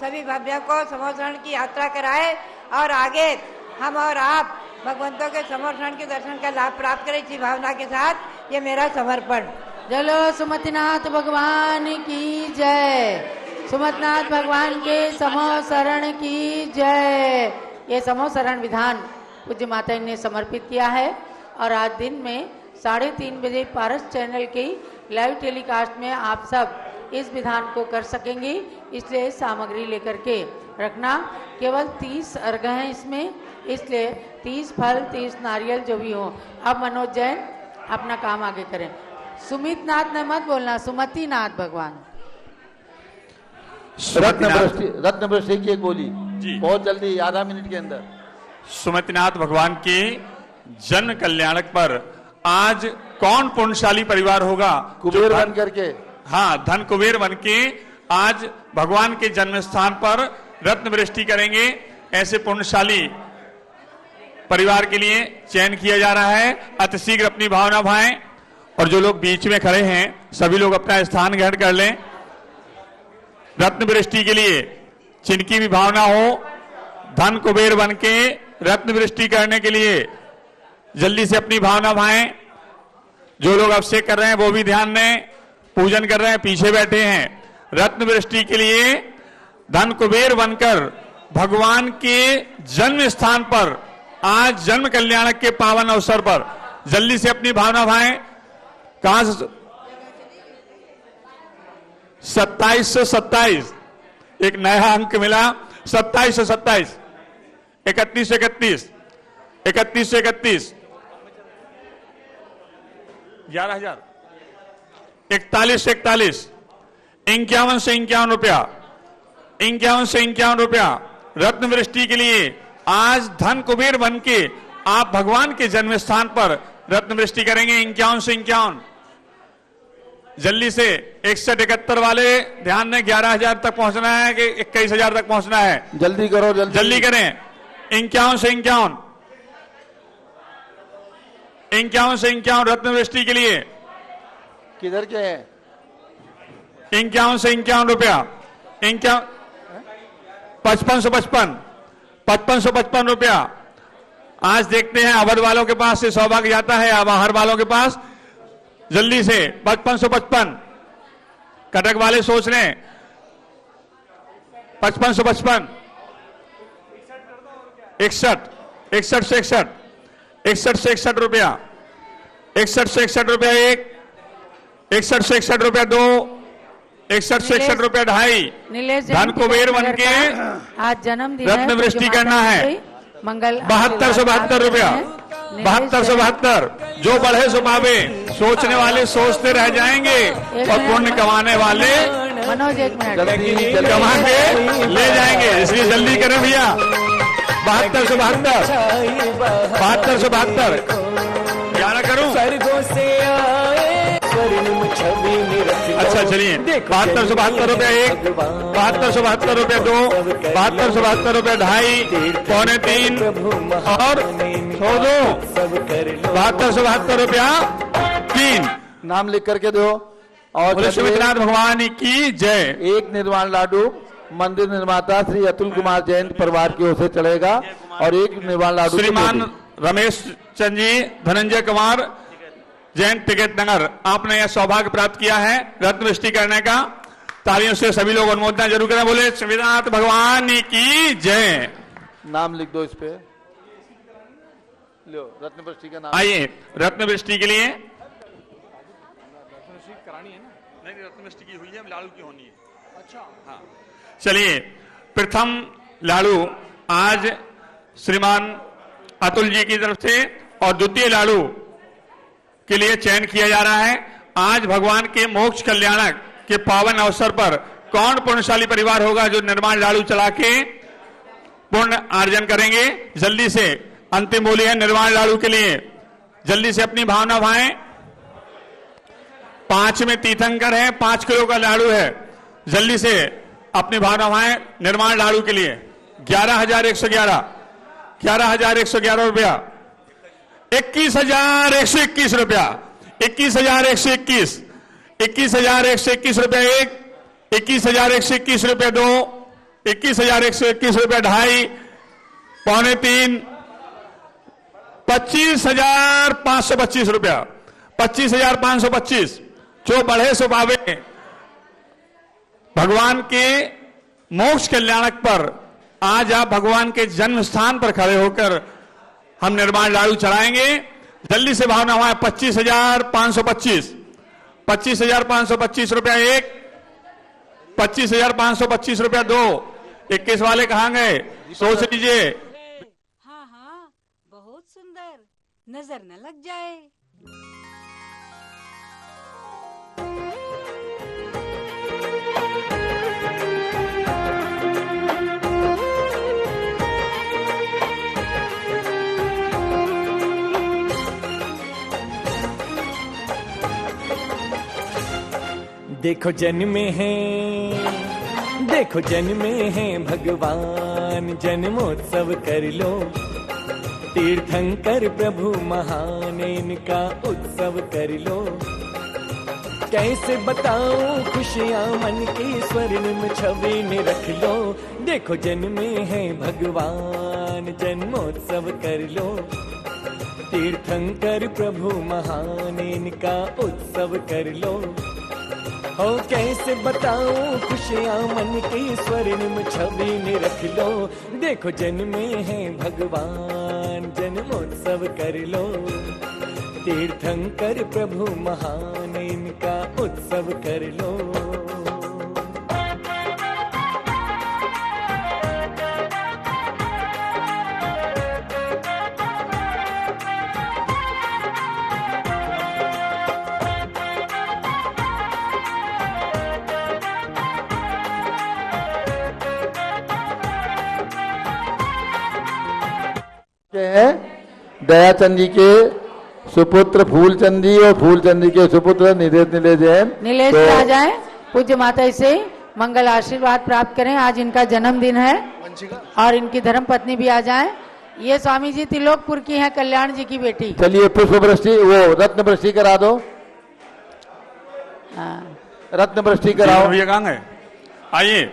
सभी भव्यों को समोसरण की यात्रा कराए और आगे हम और आप भगवंतों के समोसरण के दर्शन का लाभ प्राप्त करें। इसी भावना के साथ ये मेरा समर्पण। चलो सुमतिनाथ भगवान की जय। सुमतिनाथ भगवान के समोसरण की जय। ये समोसरण विधान पूज्य माता ने समर्पित किया है और आज दिन में 3:30 बजे पारस चैनल की लाइव टेलीकास्ट में आप सब इस विधान को कर सकेंगे। इसलिए सामग्री लेकर के रखना। केवल 30 अर्घ हैं इसमें, इसलिए 30 फल 30 नारियल जो भी हो। अब मनोज जैन अपना काम आगे करें। सुमितनाथ ने मत बोलना, सुमतिनाथ भगवान। रत्न वृष्टि की एक बोली जी। बहुत जल्दी आधा मिनट के अंदर। सुमितनाथ भगवान के जन्म कल्याणक पर आज कौन पुण्यशाली परिवार होगा कुबेर बन करके, हाँ, धन कुबेर बन के आज भगवान के जन्म स्थान पर रत्न वृष्टि करेंगे। ऐसे पुण्यशाली परिवार के लिए चयन किया जा रहा है। अतिशीघ्र अपनी भावना भाएं और जो लोग बीच में खड़े हैं सभी लोग अपना स्थान ग्रहण कर लें। रत्न वृष्टि के लिए जिनकी भी भावना हो धन कुबेर बन के रत्न वृष्टि करने के लिए जल्दी से अपनी भावना भाएं। जो लोग अभिषेक कर रहे हैं वो भी ध्यान दें, पूजन कर रहे हैं पीछे बैठे हैं। रत्न वृष्टि के लिए धन कुबेर बनकर भगवान के जन्म स्थान पर आज जन्म कल्याणक के पावन अवसर पर जल्दी से अपनी भावना भाएं। कहां से 2727 एक नया अंक मिला। 2727 3131 3131 11,000 41 से 41 51 से 51 रुपया 51 से 51 रुपया रत्न वृष्टि के लिए आज धन कुबेर बन के आप भगवान के जन्म स्थान पर रत्न वृष्टि करेंगे। 51 से 51 जल्दी से 61-71 वाले ध्यान दें। 11,000 तक पहुंचना है कि 21,000 तक पहुंचना है? जल्दी करो, जल्दी करें। 51 से 51 51 से 51 रत्न वृष्टि के लिए किधर के हैं? 51 से 51 रुपया 55 से 55 5555 रुपया। आज देखते हैं अवध वालों के पास से सौभाग्य जाता है अब बाहर वालों के पास। जल्दी से 5555। कटक वाले सोच रहे हैं 5555 61 61 से 61 61 से 61 रुपया 61 से 61 रुपया 1 61 से 61 रुपया 2 61 से 61 रुपया 2.5। नीलेश धन कुबेर बन के आज जन्मदिन रत्न वृष्टि करना है। मंगल 7272 रुपया 7272। जो बढ़े सो पावे। सोचने वाले सोचते रह जाएंगे और पुण्य कमाने वाले मनोज एक मिनट कमा के ले जाएंगे। इसलिए जल्दी करें भैया। 7272 7272 11 करूं। अच्छा चलिए 7272 रुपया 1 7272 रुपया 2 7272 रुपया 2.5 पौने 3 और 7272 रुपया 3। नाम लिख करके दो। और बोले सुमित्रानाथ भगवान की जय। एक निर्वाण लाडू मंदिर निर्माता श्री अतुल कुमार जैन परिवार की ओर से चलेगा और एक निर्वाण लाडू श्रीमान रमेश चंद जी धनंजय कुमार जैन टिकट नगर, आपने यह सौभाग्य प्राप्त किया है रत्नवृष्टि करने का। तालियों से सभी लोग अनुमोदना जरूर करें। बोले सुमित्रानाथ भगवान की जय। नाम लिख दो इस पे। लो रत्नवृष्टि का नाम। आइए रत्नवृष्टि के लिए करानी है ना। नहीं रत्नवृष्टि की हुई है लाड़ू की होनी है। अच्छा हाँ चलिए प्रथम लाड़ू आज श्रीमान अतुल जी की तरफ से और द्वितीय लाड़ू के लिए चयन किया जा रहा है। आज भगवान के मोक्ष कल्याणक के पावन अवसर पर कौन पुण्यशाली परिवार होगा जो निर्माण लाड़ू चला के पुण्य अर्जन करेंगे। जल्दी से अंतिम बोली है निर्माण लाड़ू के लिए। जल्दी से अपनी भावना भाएं। 5 में तीर्थंकर है 5 किलो का लाड़ू है। जल्दी से अपनी भावना भाएं निर्माण लाड़ू के लिए। 11,111 11,111 रुपया 21,121 रुपया 21,121 21,121 रुपया 1 21,121 रुपया 2 21,121 रुपया 2.5 पौने 3 25,525 रुपया 25,525। जो बढ़े सो पावे। भगवान के मोक्ष कल्याणक पर आज आप भगवान के जन्म स्थान पर खड़े होकर हम निर्माण लाड़ू चढ़ाएंगे। जल्दी से भावना हुआ 25,525 25,525 रुपया 1 25,525 रुपया 2 21 वाले कहां गए सोच लीजिए। हाँ हाँ बहुत सुंदर, नजर न लग जाए। देखो जन्मे हैं भगवान, जन्मोत्सव कर लो। तीर्थंकर प्रभु महान, इनका उत्सव कर लो। कैसे बताऊं खुशियां मन की स्वर्णिम छवि में रख लो। देखो जन्मे हैं भगवान, जन्मोत्सव कर लो। तीर्थंकर प्रभु महान, इनका उत्सव कर लो। हो कैसे बताऊं खुशियां मन की स्वर्णिम छवि में रख लो। देखो जन्मे हैं भगवान, जन्मोत्सव कर लो। तीर्थंकर प्रभु महान, इनका उत्सव कर लो। दयाचंद जी के सुपुत्र फूलचंद जी और फूलचंद जी के सुपुत्र नीलेश जैन नीलेश तो आ जाए। पूज्य माता से मंगल आशीर्वाद प्राप्त करें। आज इनका जन्मदिन है और इनकी धर्म पत्नी भी आ जाए। ये स्वामी जी तिलोकपुर की हैं, कल्याण जी की बेटी। चलिए पुष्प वृष्टि वो रत्न वृष्टि करा दो। हाँ। रत्न वृष्टि कराओ। भैया कहां गए। आइए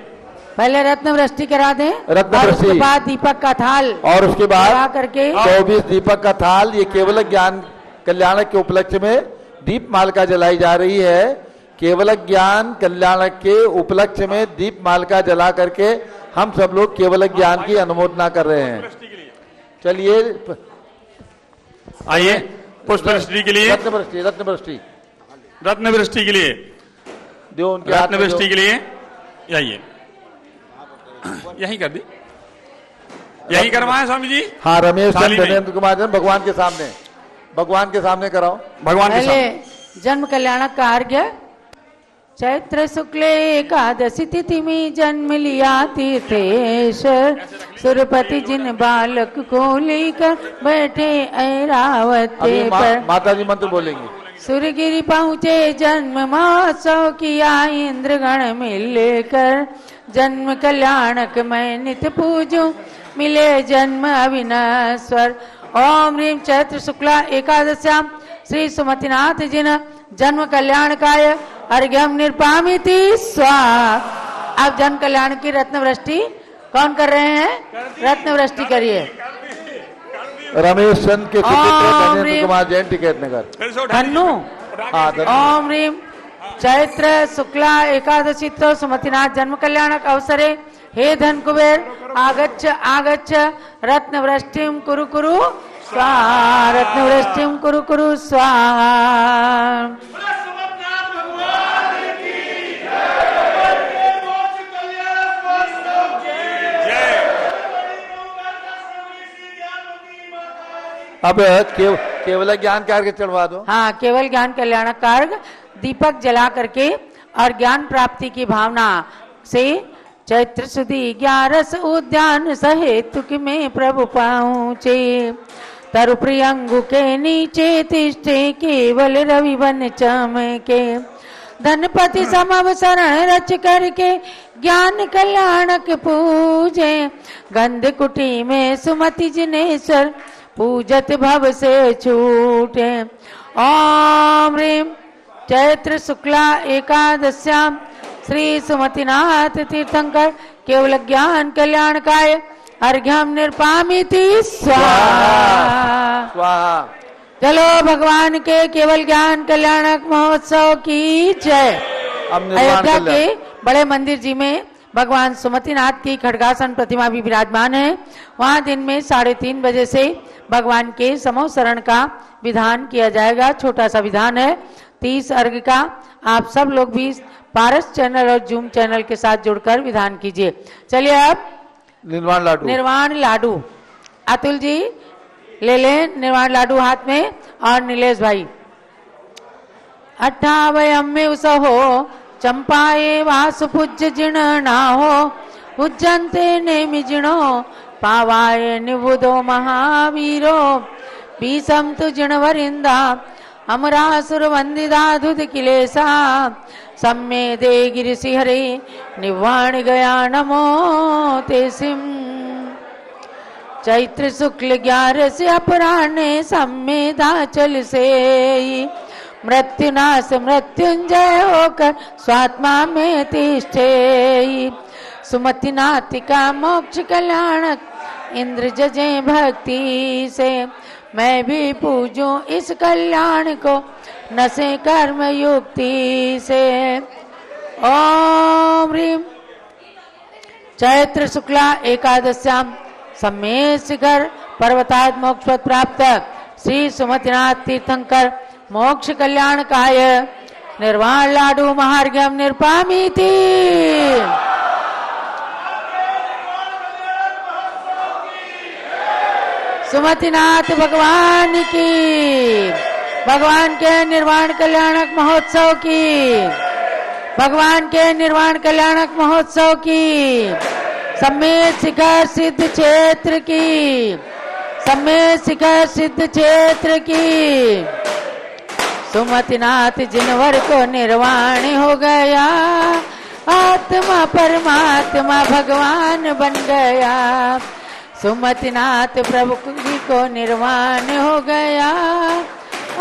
पहले रत्न वृष्टि करा दें, रत्न और वृष्टि। उसके बाद दीपक का थाल और उसके लगा बाद करके 24 दीपक का थाल, ये केवल ज्ञान कल्याणक के उपलक्ष्य में दीप मालिका जलाई जा रही है। केवल ज्ञान कल्याणक के उपलक्ष्य में दीप मालिका जला करके हम सब लोग केवल ज्ञान की अनुमोदना कर रहे हैं। चलिए आइए पुष्प वृष्टि के लिए, रत्न वृष्टि, रत्न वृष्टि रत्न वृष्टि के लिए, दो उनके हाथ रत्न में वृष्टि दो। के लिए आइए, यही कर दी, यही करवाएं स्वामी जी। हाँ, रमेश थाली में। धनेन्द्र कुमार जन भगवान के सामने कराओ। भगवान के पहले सामने जन्म कल्याणक का अर्घ्य। चैत्र शुक्ल एकादशी तिथि में जन्म लिया तीर्थेश्वर, सुरपति जिन बालक को लेकर बैठे ऐरावत अभी पर। माता जी मंत्र बोलेंगे। सूर्यगिरि पहुँचे जन्म महोत्सव किया इंद्रगण मिलकर, जन्म कल्याणक मैं नित्य पूजूं मिले जन्म अविनश्वर। ओम ह्रीं चैत्र शुक्ला एकादश्यां श्री सुमतिनाथ जिन जन्म कल्याणकाय अर्घ्यम निर्पामिति स्वाहा। अब जन्म कल्याण की रत्न वृष्टि कौन कर रहे हैं? रत्न वृष्टि करिए। रमेश चंद के ओम धनेन्द्र ह्रीं कुमार जैन टिकैत नगर। धन्नु। हाँ, धन्नु। ओम ह्रीं चैत्र शुक्ला एकादशी तो सुमतिनाथ जन्म कल्याणक अवसरे हे धन कुबेर आगच्छ आगच्छ रत्न वृष्टिम कुरु कुरु स्वाहा, रत्न वृष्टिम कुरु कुरु स्वाहा। अब केवल ज्ञान कार्य चढ़वा दो। हाँ, केवल ज्ञान कल्याण कार्य दीपक जला करके और ज्ञान प्राप्ति की भावना से चैत्र सुदी 11 उद्यान सहेतुक में प्रभु पहुँचे, तरु प्रियंगु के नीचे तिष्ठे केवल रवि बन चमके, धनपति समवसरण रच करके ज्ञान कल्याणक पूजे, गंध कुटी में सुमति जिनेश्वर पूजत भव से छूटे। ओम ह्रीं चैत्र शुक्ला एकादश्यां श्री सुमतिनाथ तीर्थंकर केवल ज्ञान कल्याणकाय अर्घ्यम निर्पामिति स्वाहा। स्वाहा। चलो भगवान के केवल ज्ञान कल्याणक महोत्सव की जय। अयोध्या के बड़े मंदिर जी में भगवान सुमतिनाथ की खड्गासन प्रतिमा भी विराजमान है। वहाँ दिन में 3:30 बजे से भगवान के समोसरण का विधान किया जाएगा। छोटा सा विधान है 30 अर्घ का। आप सब लोग भी पारस चैनल और जूम चैनल के साथ जुड़कर विधान कीजिए। चलिए अब निर्वाण लाडू अतुल जी ले लें निर्वाण लाडू हाथ में, और नीलेश भाई। 58 में उस हो चंपाए वासु पूज्य जिण ना हो, पूजंते नेमि जिणो पावाय निबुधो महावीरो, पीसम तु जिण वरिंदा अमरासुर वंदिदा धुद किलेसा, सम्मे दे गिरिसि हरे निवाण गया नमो ते सिम। चैत्र शुक्ल 11 अपराह्ने सम्मेदा चल से, मृत्युनाश मृत्युंजय होकर स्वात्मा में तिष्ठे, सुमतिनाथ का मोक्ष कल्याणक इंद्र जजे भक्ति से, मैं भी पूजूं इस कल्याण को नसे कर्म युक्ति से। ओम ह्रीं चैत्र शुक्ला एकादश्यां सम्मेद शिखर पर्वताद मोक्ष पद प्राप्त श्री सुमतिनाथ तीर्थंकर मोक्ष कल्याण काय निर्वाण लाडू महार्घ्यम निर्पामिति। सुमतिनाथ भगवान की, भगवान के निर्वाण कल्याणक महोत्सव की, भगवान के निर्वाण कल्याणक महोत्सव की, सम्मेद शिखर सिद्ध क्षेत्र की, सम्मेद शिखर सिद्ध क्षेत्र की। सुमतिनाथ जिनवर को निर्वाण हो गया, आत्मा परमात्मा भगवान बन गया। सुमतिनाथ प्रभु जी को निर्वाण हो गया,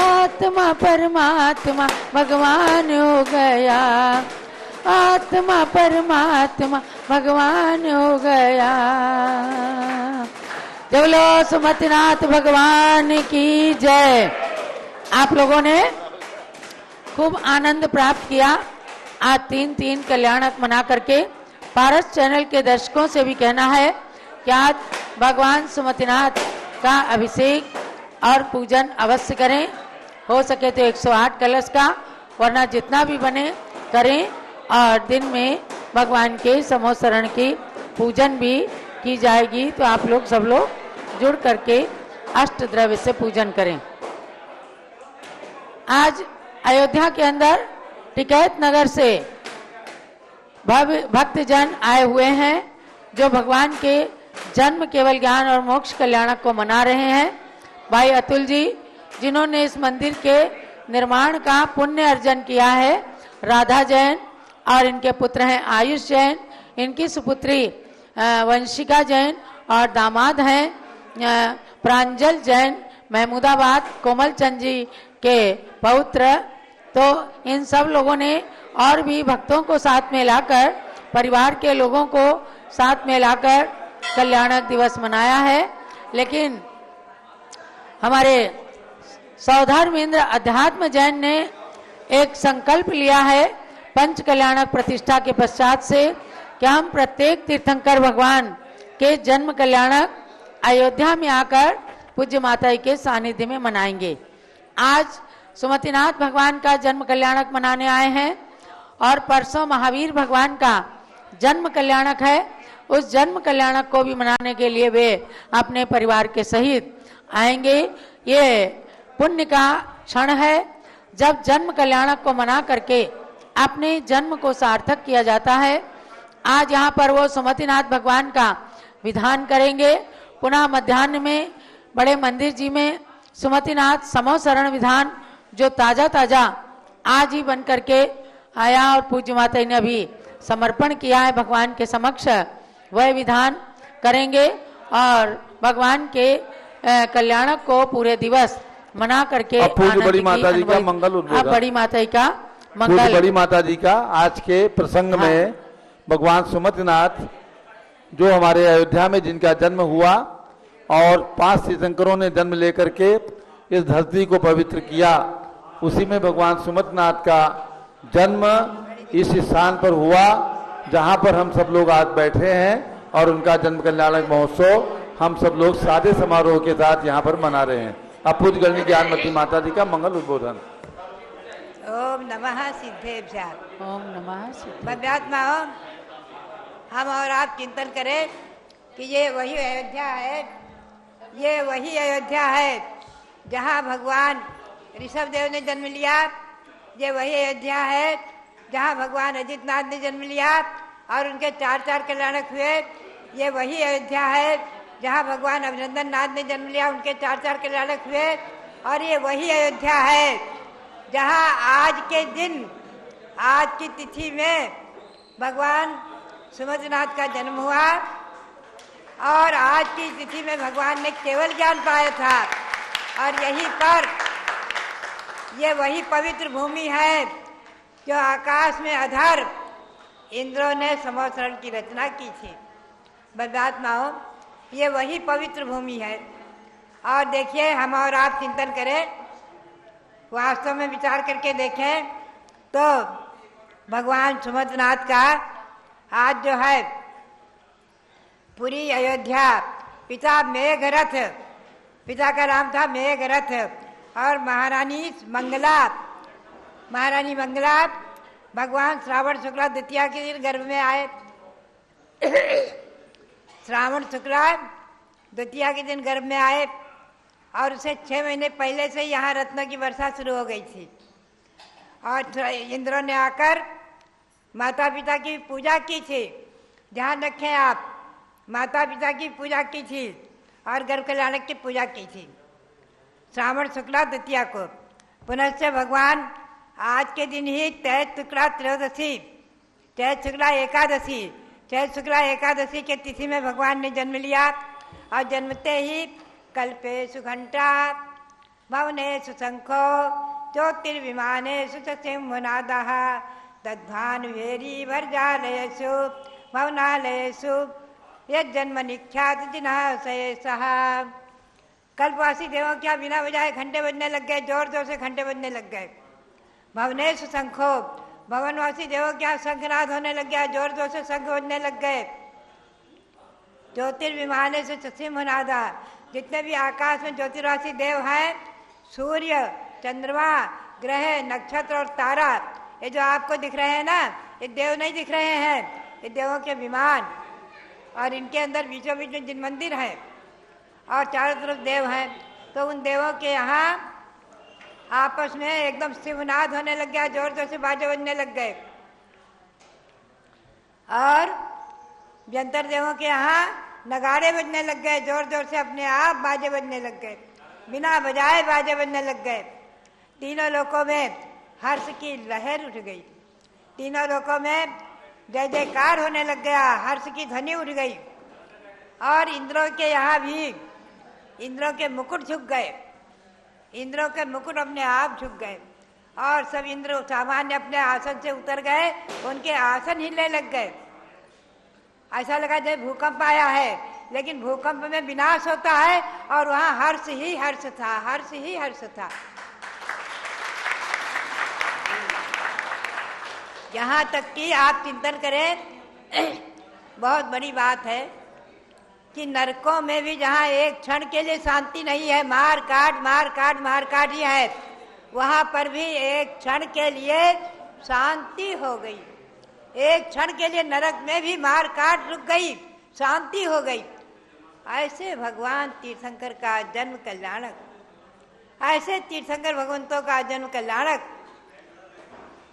आत्मा परमात्मा भगवान हो गया। आत्मा परमात्मा भगवान हो गया। जय बोलो सुमतिनाथ भगवान की जय। आप लोगों ने खूब आनंद प्राप्त किया। आज 3 कल्याणक मना करके पारस चैनल के दर्शकों से भी कहना है कि आज भगवान सुमतिनाथ का अभिषेक और पूजन अवश्य करें। हो सके तो 108 कलश का, वरना जितना भी बने करें। और दिन में भगवान के समोसरण की पूजन भी की जाएगी, तो आप लोग सब लोग जुड़ करके अष्ट द्रव्य से पूजन करें। आज अयोध्या के अंदर टिकैत नगर से भक्तजन आए हुए हैं, जो भगवान के जन्म, केवल ज्ञान और मोक्ष कल्याणक को मना रहे हैं। भाई अतुल जी, जिन्होंने इस मंदिर के निर्माण का पुण्य अर्जन किया है, राधा जैन और इनके पुत्र हैं आयुष जैन, इनकी सुपुत्री वंशिका जैन और दामाद हैं प्रांजल जैन, महमूदाबाद कोमल चंद जी के पौत्र। तो इन सब लोगों ने और भी भक्तों को साथ में लाकर, परिवार के लोगों को साथ में लाकर कल्याणक दिवस मनाया है। लेकिन हमारे सौधर्मेंद्र अध्यात्म जैन ने एक संकल्प लिया है पंच कल्याणक प्रतिष्ठा के पश्चात से, कि हम प्रत्येक तीर्थंकर भगवान के जन्म कल्याणक अयोध्या में आकर पूज्य माता के सानिध्य में मनाएंगे। आज सुमतिनाथ भगवान का जन्म कल्याणक मनाने आए हैं और परसों महावीर भगवान का जन्म कल्याणक है। उस जन्म कल्याणक को भी मनाने के लिए वे अपने परिवार के सहित आएंगे। ये पुण्य का क्षण है जब जन्म कल्याणक को मना करके अपने जन्म को सार्थक किया जाता है। आज यहाँ पर वो सुमतिनाथ भगवान का विधान करेंगे। पुनः मध्याह्न में बड़े मंदिर जी में सुमतिनाथ समोसरण विधान, जो ताजा ताजा आज ही बन करके आया और पूज्य माता ने अभी समर्पण किया है भगवान के समक्ष, वह विधान करेंगे और भगवान के कल्याणक को पूरे दिवस मना करके बड़ी माता जी का मंगल उद्बोधन। बड़ी माता जी का मंगल। बड़ी माता जी का आज के प्रसंग में भगवान सुमतिनाथ, जो हमारे अयोध्या में जिनका जन्म हुआ और 5 तीर्थंकरों ने जन्म लेकर के इस धरती को पवित्र किया, उसी में भगवान सुमतिनाथ का जन्म इस स्थान पर हुआ जहां पर हम सब लोग आज बैठे हैं। और उनका जन्म कल्याणक महोत्सव हम सब लोग सादे समारोह के साथ यहाँ पर मना रहे हैं। अब पूज्य गणनी ज्ञानमती माता जी का मंगल उद्बोधन। ओम नमः सिद्धेभ्यः। ओम नमः सिद्धेभ्यः। बद्यात्मा हम और आप चिंतन करें कि ये वही अयोध्या है, ये वही अयोध्या है जहाँ भगवान ऋषभ देव ने जन्म लिया। ये वही अयोध्या है जहाँ भगवान अजितनाथ ने जन्म लिया और उनके 4 कल्याणक हुए। ये वही अयोध्या है जहाँ भगवान अभिनंदन नाथ ने जन्म लिया, उनके 4 कल्याणक हुए। और ये वही अयोध्या है जहाँ आज के दिन, आज की तिथि में भगवान सुमतिनाथ का जन्म हुआ और आज की तिथि में भगवान ने केवल ज्ञान पाया था। और यहीं पर ये वही पवित्र भूमि है जो आकाश में अधर इंद्रों ने समोसरण की रचना की थी। बद्यात्माओं, ये वही पवित्र भूमि है। और देखिए, हम और आप चिंतन करें, वास्तव में विचार करके देखें तो भगवान सुमतिनाथ का आज जो है पूरी अयोध्या, पिता मेघरथ, पिता का नाम था मेघरथ, और महारानी मंगला भगवान श्रावण शुक्ला द्वितीया के दिन गर्भ में आए। श्रावण शुक्ला द्वितीया के दिन गर्भ में आए और उसे 6 महीने पहले से यहाँ रत्नों की वर्षा शुरू हो गई थी। और इंद्रों ने आकर माता पिता की पूजा की थी। ध्यान रखें आप, माता पिता की पूजा की थी और गर्भ कल्याणक की पूजा की थी श्रावण शुक्ला द्वितीया को। पुनश्च भगवान आज के दिन ही चैत शुक्ला त्रयोदशी, चैत शुक्ला एकादशी के तिथि में भगवान ने जन्म लिया। और जन्मते ही कल्पेषु घंटा भवनेषु शंखो ज्योतिर्विमानेषु च सिंहनादः तद्भानु भेरी भर जालयसु भवनालयसु यज्जन्म निख्यात जिनाशय सहा। कल्पवासी देवों क्या बिना बजाए घंटे बजने लग गए, जोर जोर से घंटे बजने लग गए। भवनेश शंखो, भवनवासी देवों क्या शंखनाद होने लग गया, जोर जोर से शंख बजने लग गए। ज्योतिर्विमाने से सिंहनादा, जितने भी आकाश में ज्योतिर्वासी देव हैं, सूर्य, चंद्रमा, ग्रह, नक्षत्र और तारा, ये जो आपको दिख रहे हैं ना, ये देव नहीं दिख रहे हैं, ये देवों के विमान। और इनके अंदर बीचों बीच में जिन मंदिर हैं और चारों तरफ देव हैं, तो उन देवों के यहाँ आपस में एकदम सिंहनाद होने लग गया, जोर जोर से बाजे बजने लग गए। और व्यंतर देवों के यहाँ नगाड़े बजने लग गए, जोर जोर से अपने आप बाजे बजने लग गए, बिना बजाए बाजे बजने लग गए। तीनों लोकों में हर्ष की लहर उठ गई, तीनों लोकों में जय जयकार होने लग गया, हर्ष की ध्वनि उठ गई। और इंद्रों के यहाँ भी इंद्रों के मुकुट झुक गए, इंद्रों के मुकुट अपने आप झुक गए और सब इंद्र सामान्य अपने आसन से उतर गए, उनके आसन हिलने लग गए। ऐसा लगा जैसे भूकंप आया है, लेकिन भूकंप में विनाश होता है और वहां हर्ष ही हर्ष था, हर्ष ही हर्ष था। यहाँ तक कि आप चिंतन करें, बहुत बड़ी बात है कि नरकों में भी जहाँ एक क्षण के लिए शांति नहीं है, मार काट मार काट मार काट ही है, वहाँ पर भी एक क्षण के लिए शांति हो गई। एक क्षण के लिए नरक में भी मार काट रुक गई, शांति हो गई। ऐसे भगवान तीर्थंकर का जन्म कल्याणक, ऐसे तीर्थंकर भगवंतों का जन्म कल्याणक,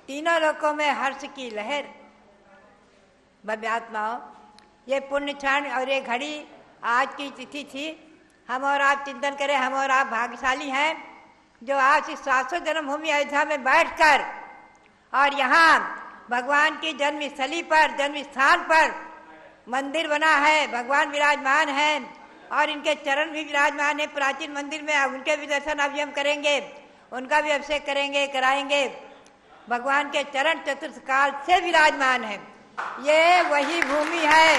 तीनों लोकों में हर्ष की लहर। भव्यात्माओं, ये पुण्य क्षण और ये घड़ी आज की तिथि थी। हम और आप चिंतन करें, हम और आप भाग्यशाली हैं जो आज इस 700 जन्मभूमि अयोध्या में बैठकर और यहाँ भगवान की जन्मस्थली पर, जन्म स्थान पर मंदिर बना है, भगवान विराजमान हैं और इनके चरण भी विराजमान है प्राचीन मंदिर में। उनके भी दर्शन अभी हम करेंगे, उनका भी अभिषेक करेंगे, कराएंगे। भगवान के चरण चतुर्थ काल से विराजमान है, ये वही भूमि है।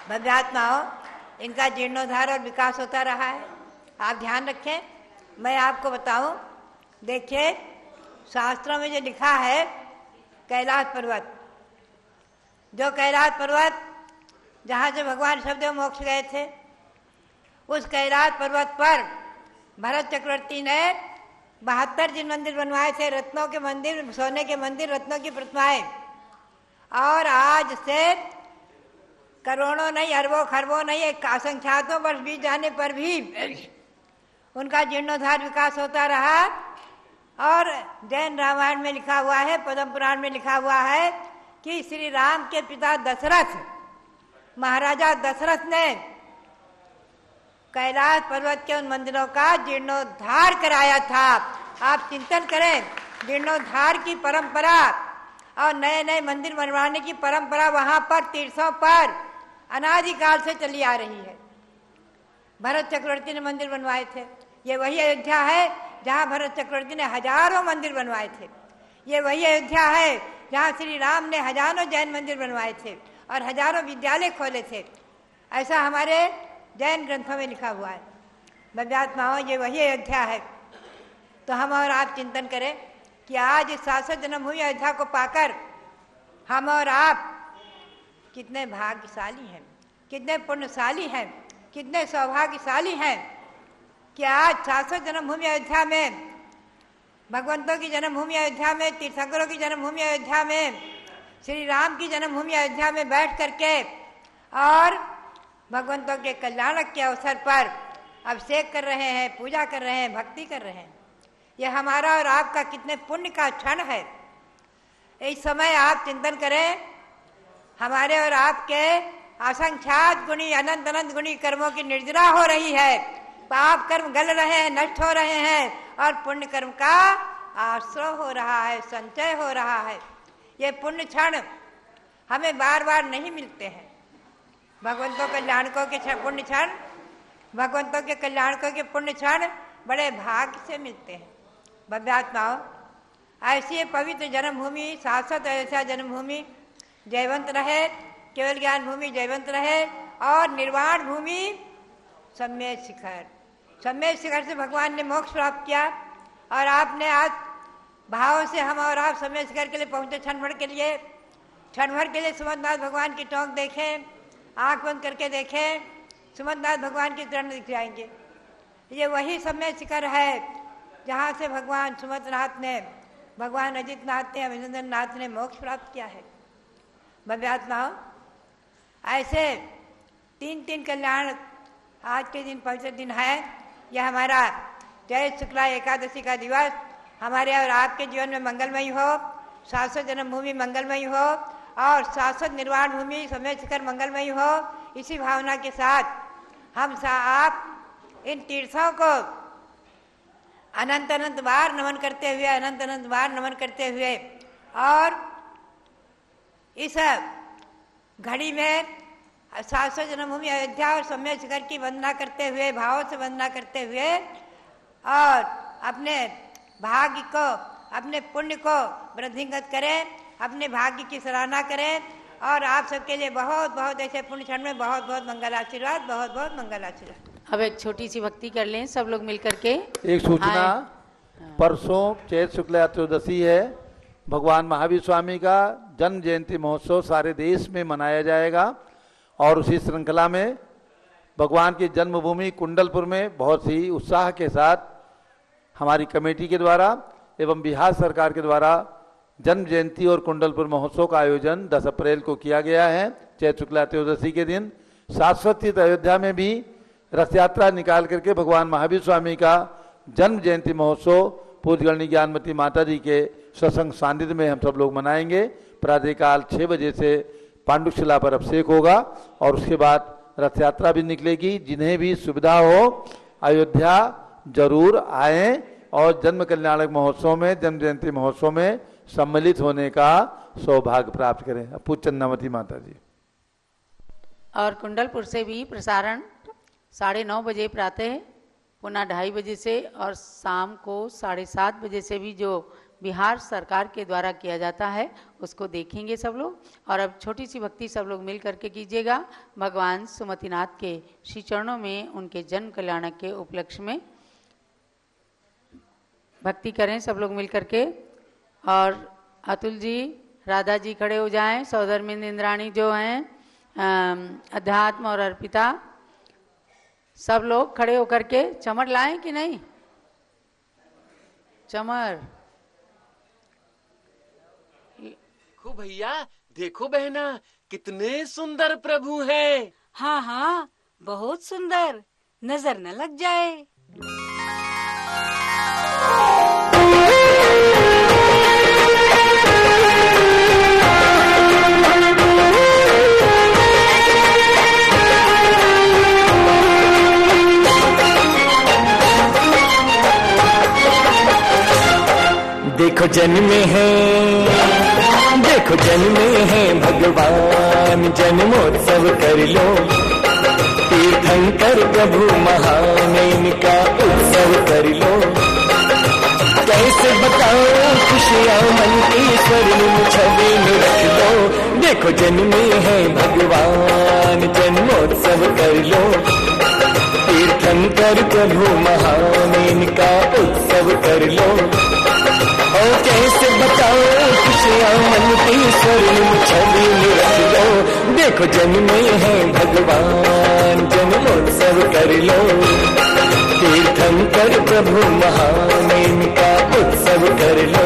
भव्यात्माओं, इनका जीर्णोद्धार और विकास होता रहा है। आप ध्यान रखें, मैं आपको बताऊं, देखिए शास्त्रों में जो लिखा है, कैलाश पर्वत, जो कैलाश पर्वत जहाँ से भगवान शब्देव मोक्ष गए थे, उस कैलाश पर्वत पर भरत चक्रवर्ती ने 72 जिन मंदिर बनवाए थे, रत्नों के मंदिर, सोने के मंदिर, रत्नों की प्रतिमाएं। और आज से करोड़ों नहीं, अरबों खरबों नहीं, एक असंख्यातों वर्ष बीत जाने पर भी उनका जीर्णोद्धार विकास होता रहा। और जैन रामायण में लिखा हुआ है, पद्म पुराण में लिखा हुआ है कि श्री राम के पिता दशरथ, महाराजा दशरथ ने कैलाश पर्वत के उन मंदिरों का जीर्णोद्धार कराया था। आप चिंतन करें, जीर्णोद्धार की परंपरा और नए नए मंदिर बनवाने की परंपरा वहां पर तीर्थों पर अनादिकाल से चली आ रही है। भरत चक्रवर्ती ने मंदिर बनवाए थे, ये वही अयोध्या है जहाँ भरत चक्रवर्ती ने हजारों मंदिर बनवाए थे। ये वही अयोध्या है जहाँ श्री राम ने हजारों जैन मंदिर बनवाए थे और हजारों विद्यालय खोले थे। ऐसा हमारे जैन ग्रंथों में लिखा हुआ है। भव्यात्माओं, ये वही अयोध्या है। तो हम और आप चिंतन करें कि आज इस 700 जन्मभूमि अयोध्या को पाकर हम और आप कितने भाग्यशाली हैं, कितने पुण्यशाली हैं, कितने सौभाग्यशाली हैं कि आज 700 जन्मभूमि अयोध्या में, भगवंतों की जन्मभूमि अयोध्या में, तीर्थंकरों की जन्मभूमि अयोध्या में, श्री राम की जन्मभूमि अयोध्या में बैठ करके और भगवंतों के कल्याणक के अवसर पर अभिषेक कर रहे हैं, पूजा कर रहे हैं, भक्ति कर रहे हैं। यह हमारा और आपका कितने पुण्य का क्षण है। इस समय आप चिंतन करें, हमारे और आपके असंख्यात गुणी, अनंत अनंत गुणी कर्मों की निर्जरा हो रही है। पाप कर्म गल रहे हैं, नष्ट हो रहे हैं और पुण्य कर्म का आश्रय हो रहा है, संचय हो रहा है। ये पुण्य क्षण हमें बार बार नहीं मिलते हैं। भगवंतों कल्याणकों के पुण्य क्षण, भगवंतों के कल्याणकों के पुण्य क्षण बड़े भाग्य से मिलते हैं। भव्यात्माओं, ऐसी पवित्र जन्मभूमि, शाश्वत ऐसा जन्मभूमि जयवंत रहे, केवल ज्ञान भूमि जयवंत रहे और निर्वाण भूमि सम्यक शिखर, सम्यक शिखर से भगवान ने मोक्ष प्राप्त किया। और आपने आज भाव से हम और आप सम्यक शिखर के लिए पहुंचे, क्षण भर के लिए सुमंतनाथ भगवान की टोंक देखें, आंख बंद करके देखें, सुमंतनाथ भगवान की चरण दिख जाएंगे। ये वही सम्यक शिखर है जहाँ से भगवान सुमंतनाथ ने, भगवान अजितनाथ ने, अभिनंदन नाथ ने मोक्ष प्राप्त किया है। भव्यात्माओं, ऐसे 3 कल्याण आज के दिन पवित्र दिन है। यह हमारा जय शुक्ला एकादशी का दिवस हमारे और आपके जीवन में मंगलमयी हो, शाश्वत जन्मभूमि मंगलमयी हो और शाश्वत निर्वाण भूमि सम्यक शिखर मंगलमयी हो। इसी भावना के साथ आप इन तीर्थों को अनंत बार नमन करते हुए और इस घड़ी में शाश्वत जन्मभूमि अयोध्या और सम्यक शिखर की वंदना करते हुए, भाव से वंदना करते हुए और अपने भाग्य को, अपने पुण्य को वृद्धिंगत करें, अपने भाग्य की सराहना करें। और आप सबके लिए बहुत बहुत ऐसे पुण्य क्षण में बहुत बहुत मंगल आशीर्वाद, बहुत बहुत मंगल आशीर्वाद। अब एक छोटी सी भक्ति कर लें सब लोग मिलकर के। एक सूचना, परसों चैत शुक्ला त्रयोदशी है, भगवान महावीर स्वामी का जन्म जयंती महोत्सव सारे देश में मनाया जाएगा। और उसी श्रृंखला में भगवान की जन्मभूमि कुंडलपुर में बहुत ही उत्साह के साथ हमारी कमेटी के द्वारा एवं बिहार सरकार के द्वारा जन्म जयंती और कुंडलपुर महोत्सव का आयोजन 10 अप्रैल को किया गया है, चैत शुक्ला त्रयोदशी के दिन। शाश्वत तीर्थ अयोध्या में भी रथ यात्रा निकाल करके भगवान महावीर स्वामी का जन्म जयंती महोत्सव पूज्यगणी ज्ञानमती माता जी के सत्संग सानिध्य में हम सब लोग मनाएंगे। प्रातःकाल 6 बजे से पांडुक शिला पर अभिषेक होगा और उसके बाद रथ यात्रा भी निकलेगी। जिन्हें भी सुविधा हो अयोध्या जरूर आए और जन्म कल्याणक महोत्सव में, जन्म जयंती महोत्सव में सम्मिलित होने का सौभाग्य प्राप्त करें। पूज्य चंद्रावती माता जी। और कुंडलपुर से भी प्रसारण 9:30 बजे प्रातः, पुनः 2:30 बजे से और शाम को 7:30 बजे से भी जो बिहार सरकार के द्वारा किया जाता है उसको देखेंगे सब लोग। और अब छोटी सी भक्ति सब लोग मिल करके कीजिएगा भगवान सुमतिनाथ के श्री चरणों में, उनके जन्म कल्याणक के उपलक्ष्य में भक्ति करें सब लोग मिल करके। और अतुल जी, राधा जी खड़े हो जाएं, सौधर्मिंद इंद्राणी जो हैं, अध्यात्म और अर्पिता, सब लोग खड़े होकर के चमर लाएं कि नहीं? चमर देखो भैया, देखो बहना, कितने सुंदर प्रभु हैं। हाँ हाँ, बहुत सुंदर, नजर न लग जाए। देखो जन्मे हैं, देखो जन्मे हैं भगवान, जन्मोत्सव कर लो, तीर्थंकर प्रभु महान, इनका उत्सव कर लो। कैसे बताओ खुशियाँ मन की स्वर्णिम छवि में रख लो। देखो जन्मे हैं भगवान, जन्मोत्सव कर लो, तीर्थंकर प्रभु महान, इनका उत्सव कर लो। और कैसे बताओ खुशियाँ मन की स्वर्णिम छवि में रख लो। देखो जन्मे हैं भगवान, जन्मोत्सव कर लो, तीर्थंकर प्रभु महान, इनका उत्सव कर लो।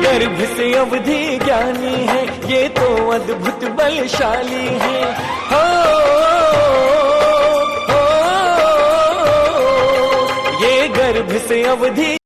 गर्भ से अवधि ज्ञानी है, ये तो अद्भुत बलशाली है। हो, ये गर्भ गर्भ से अवधि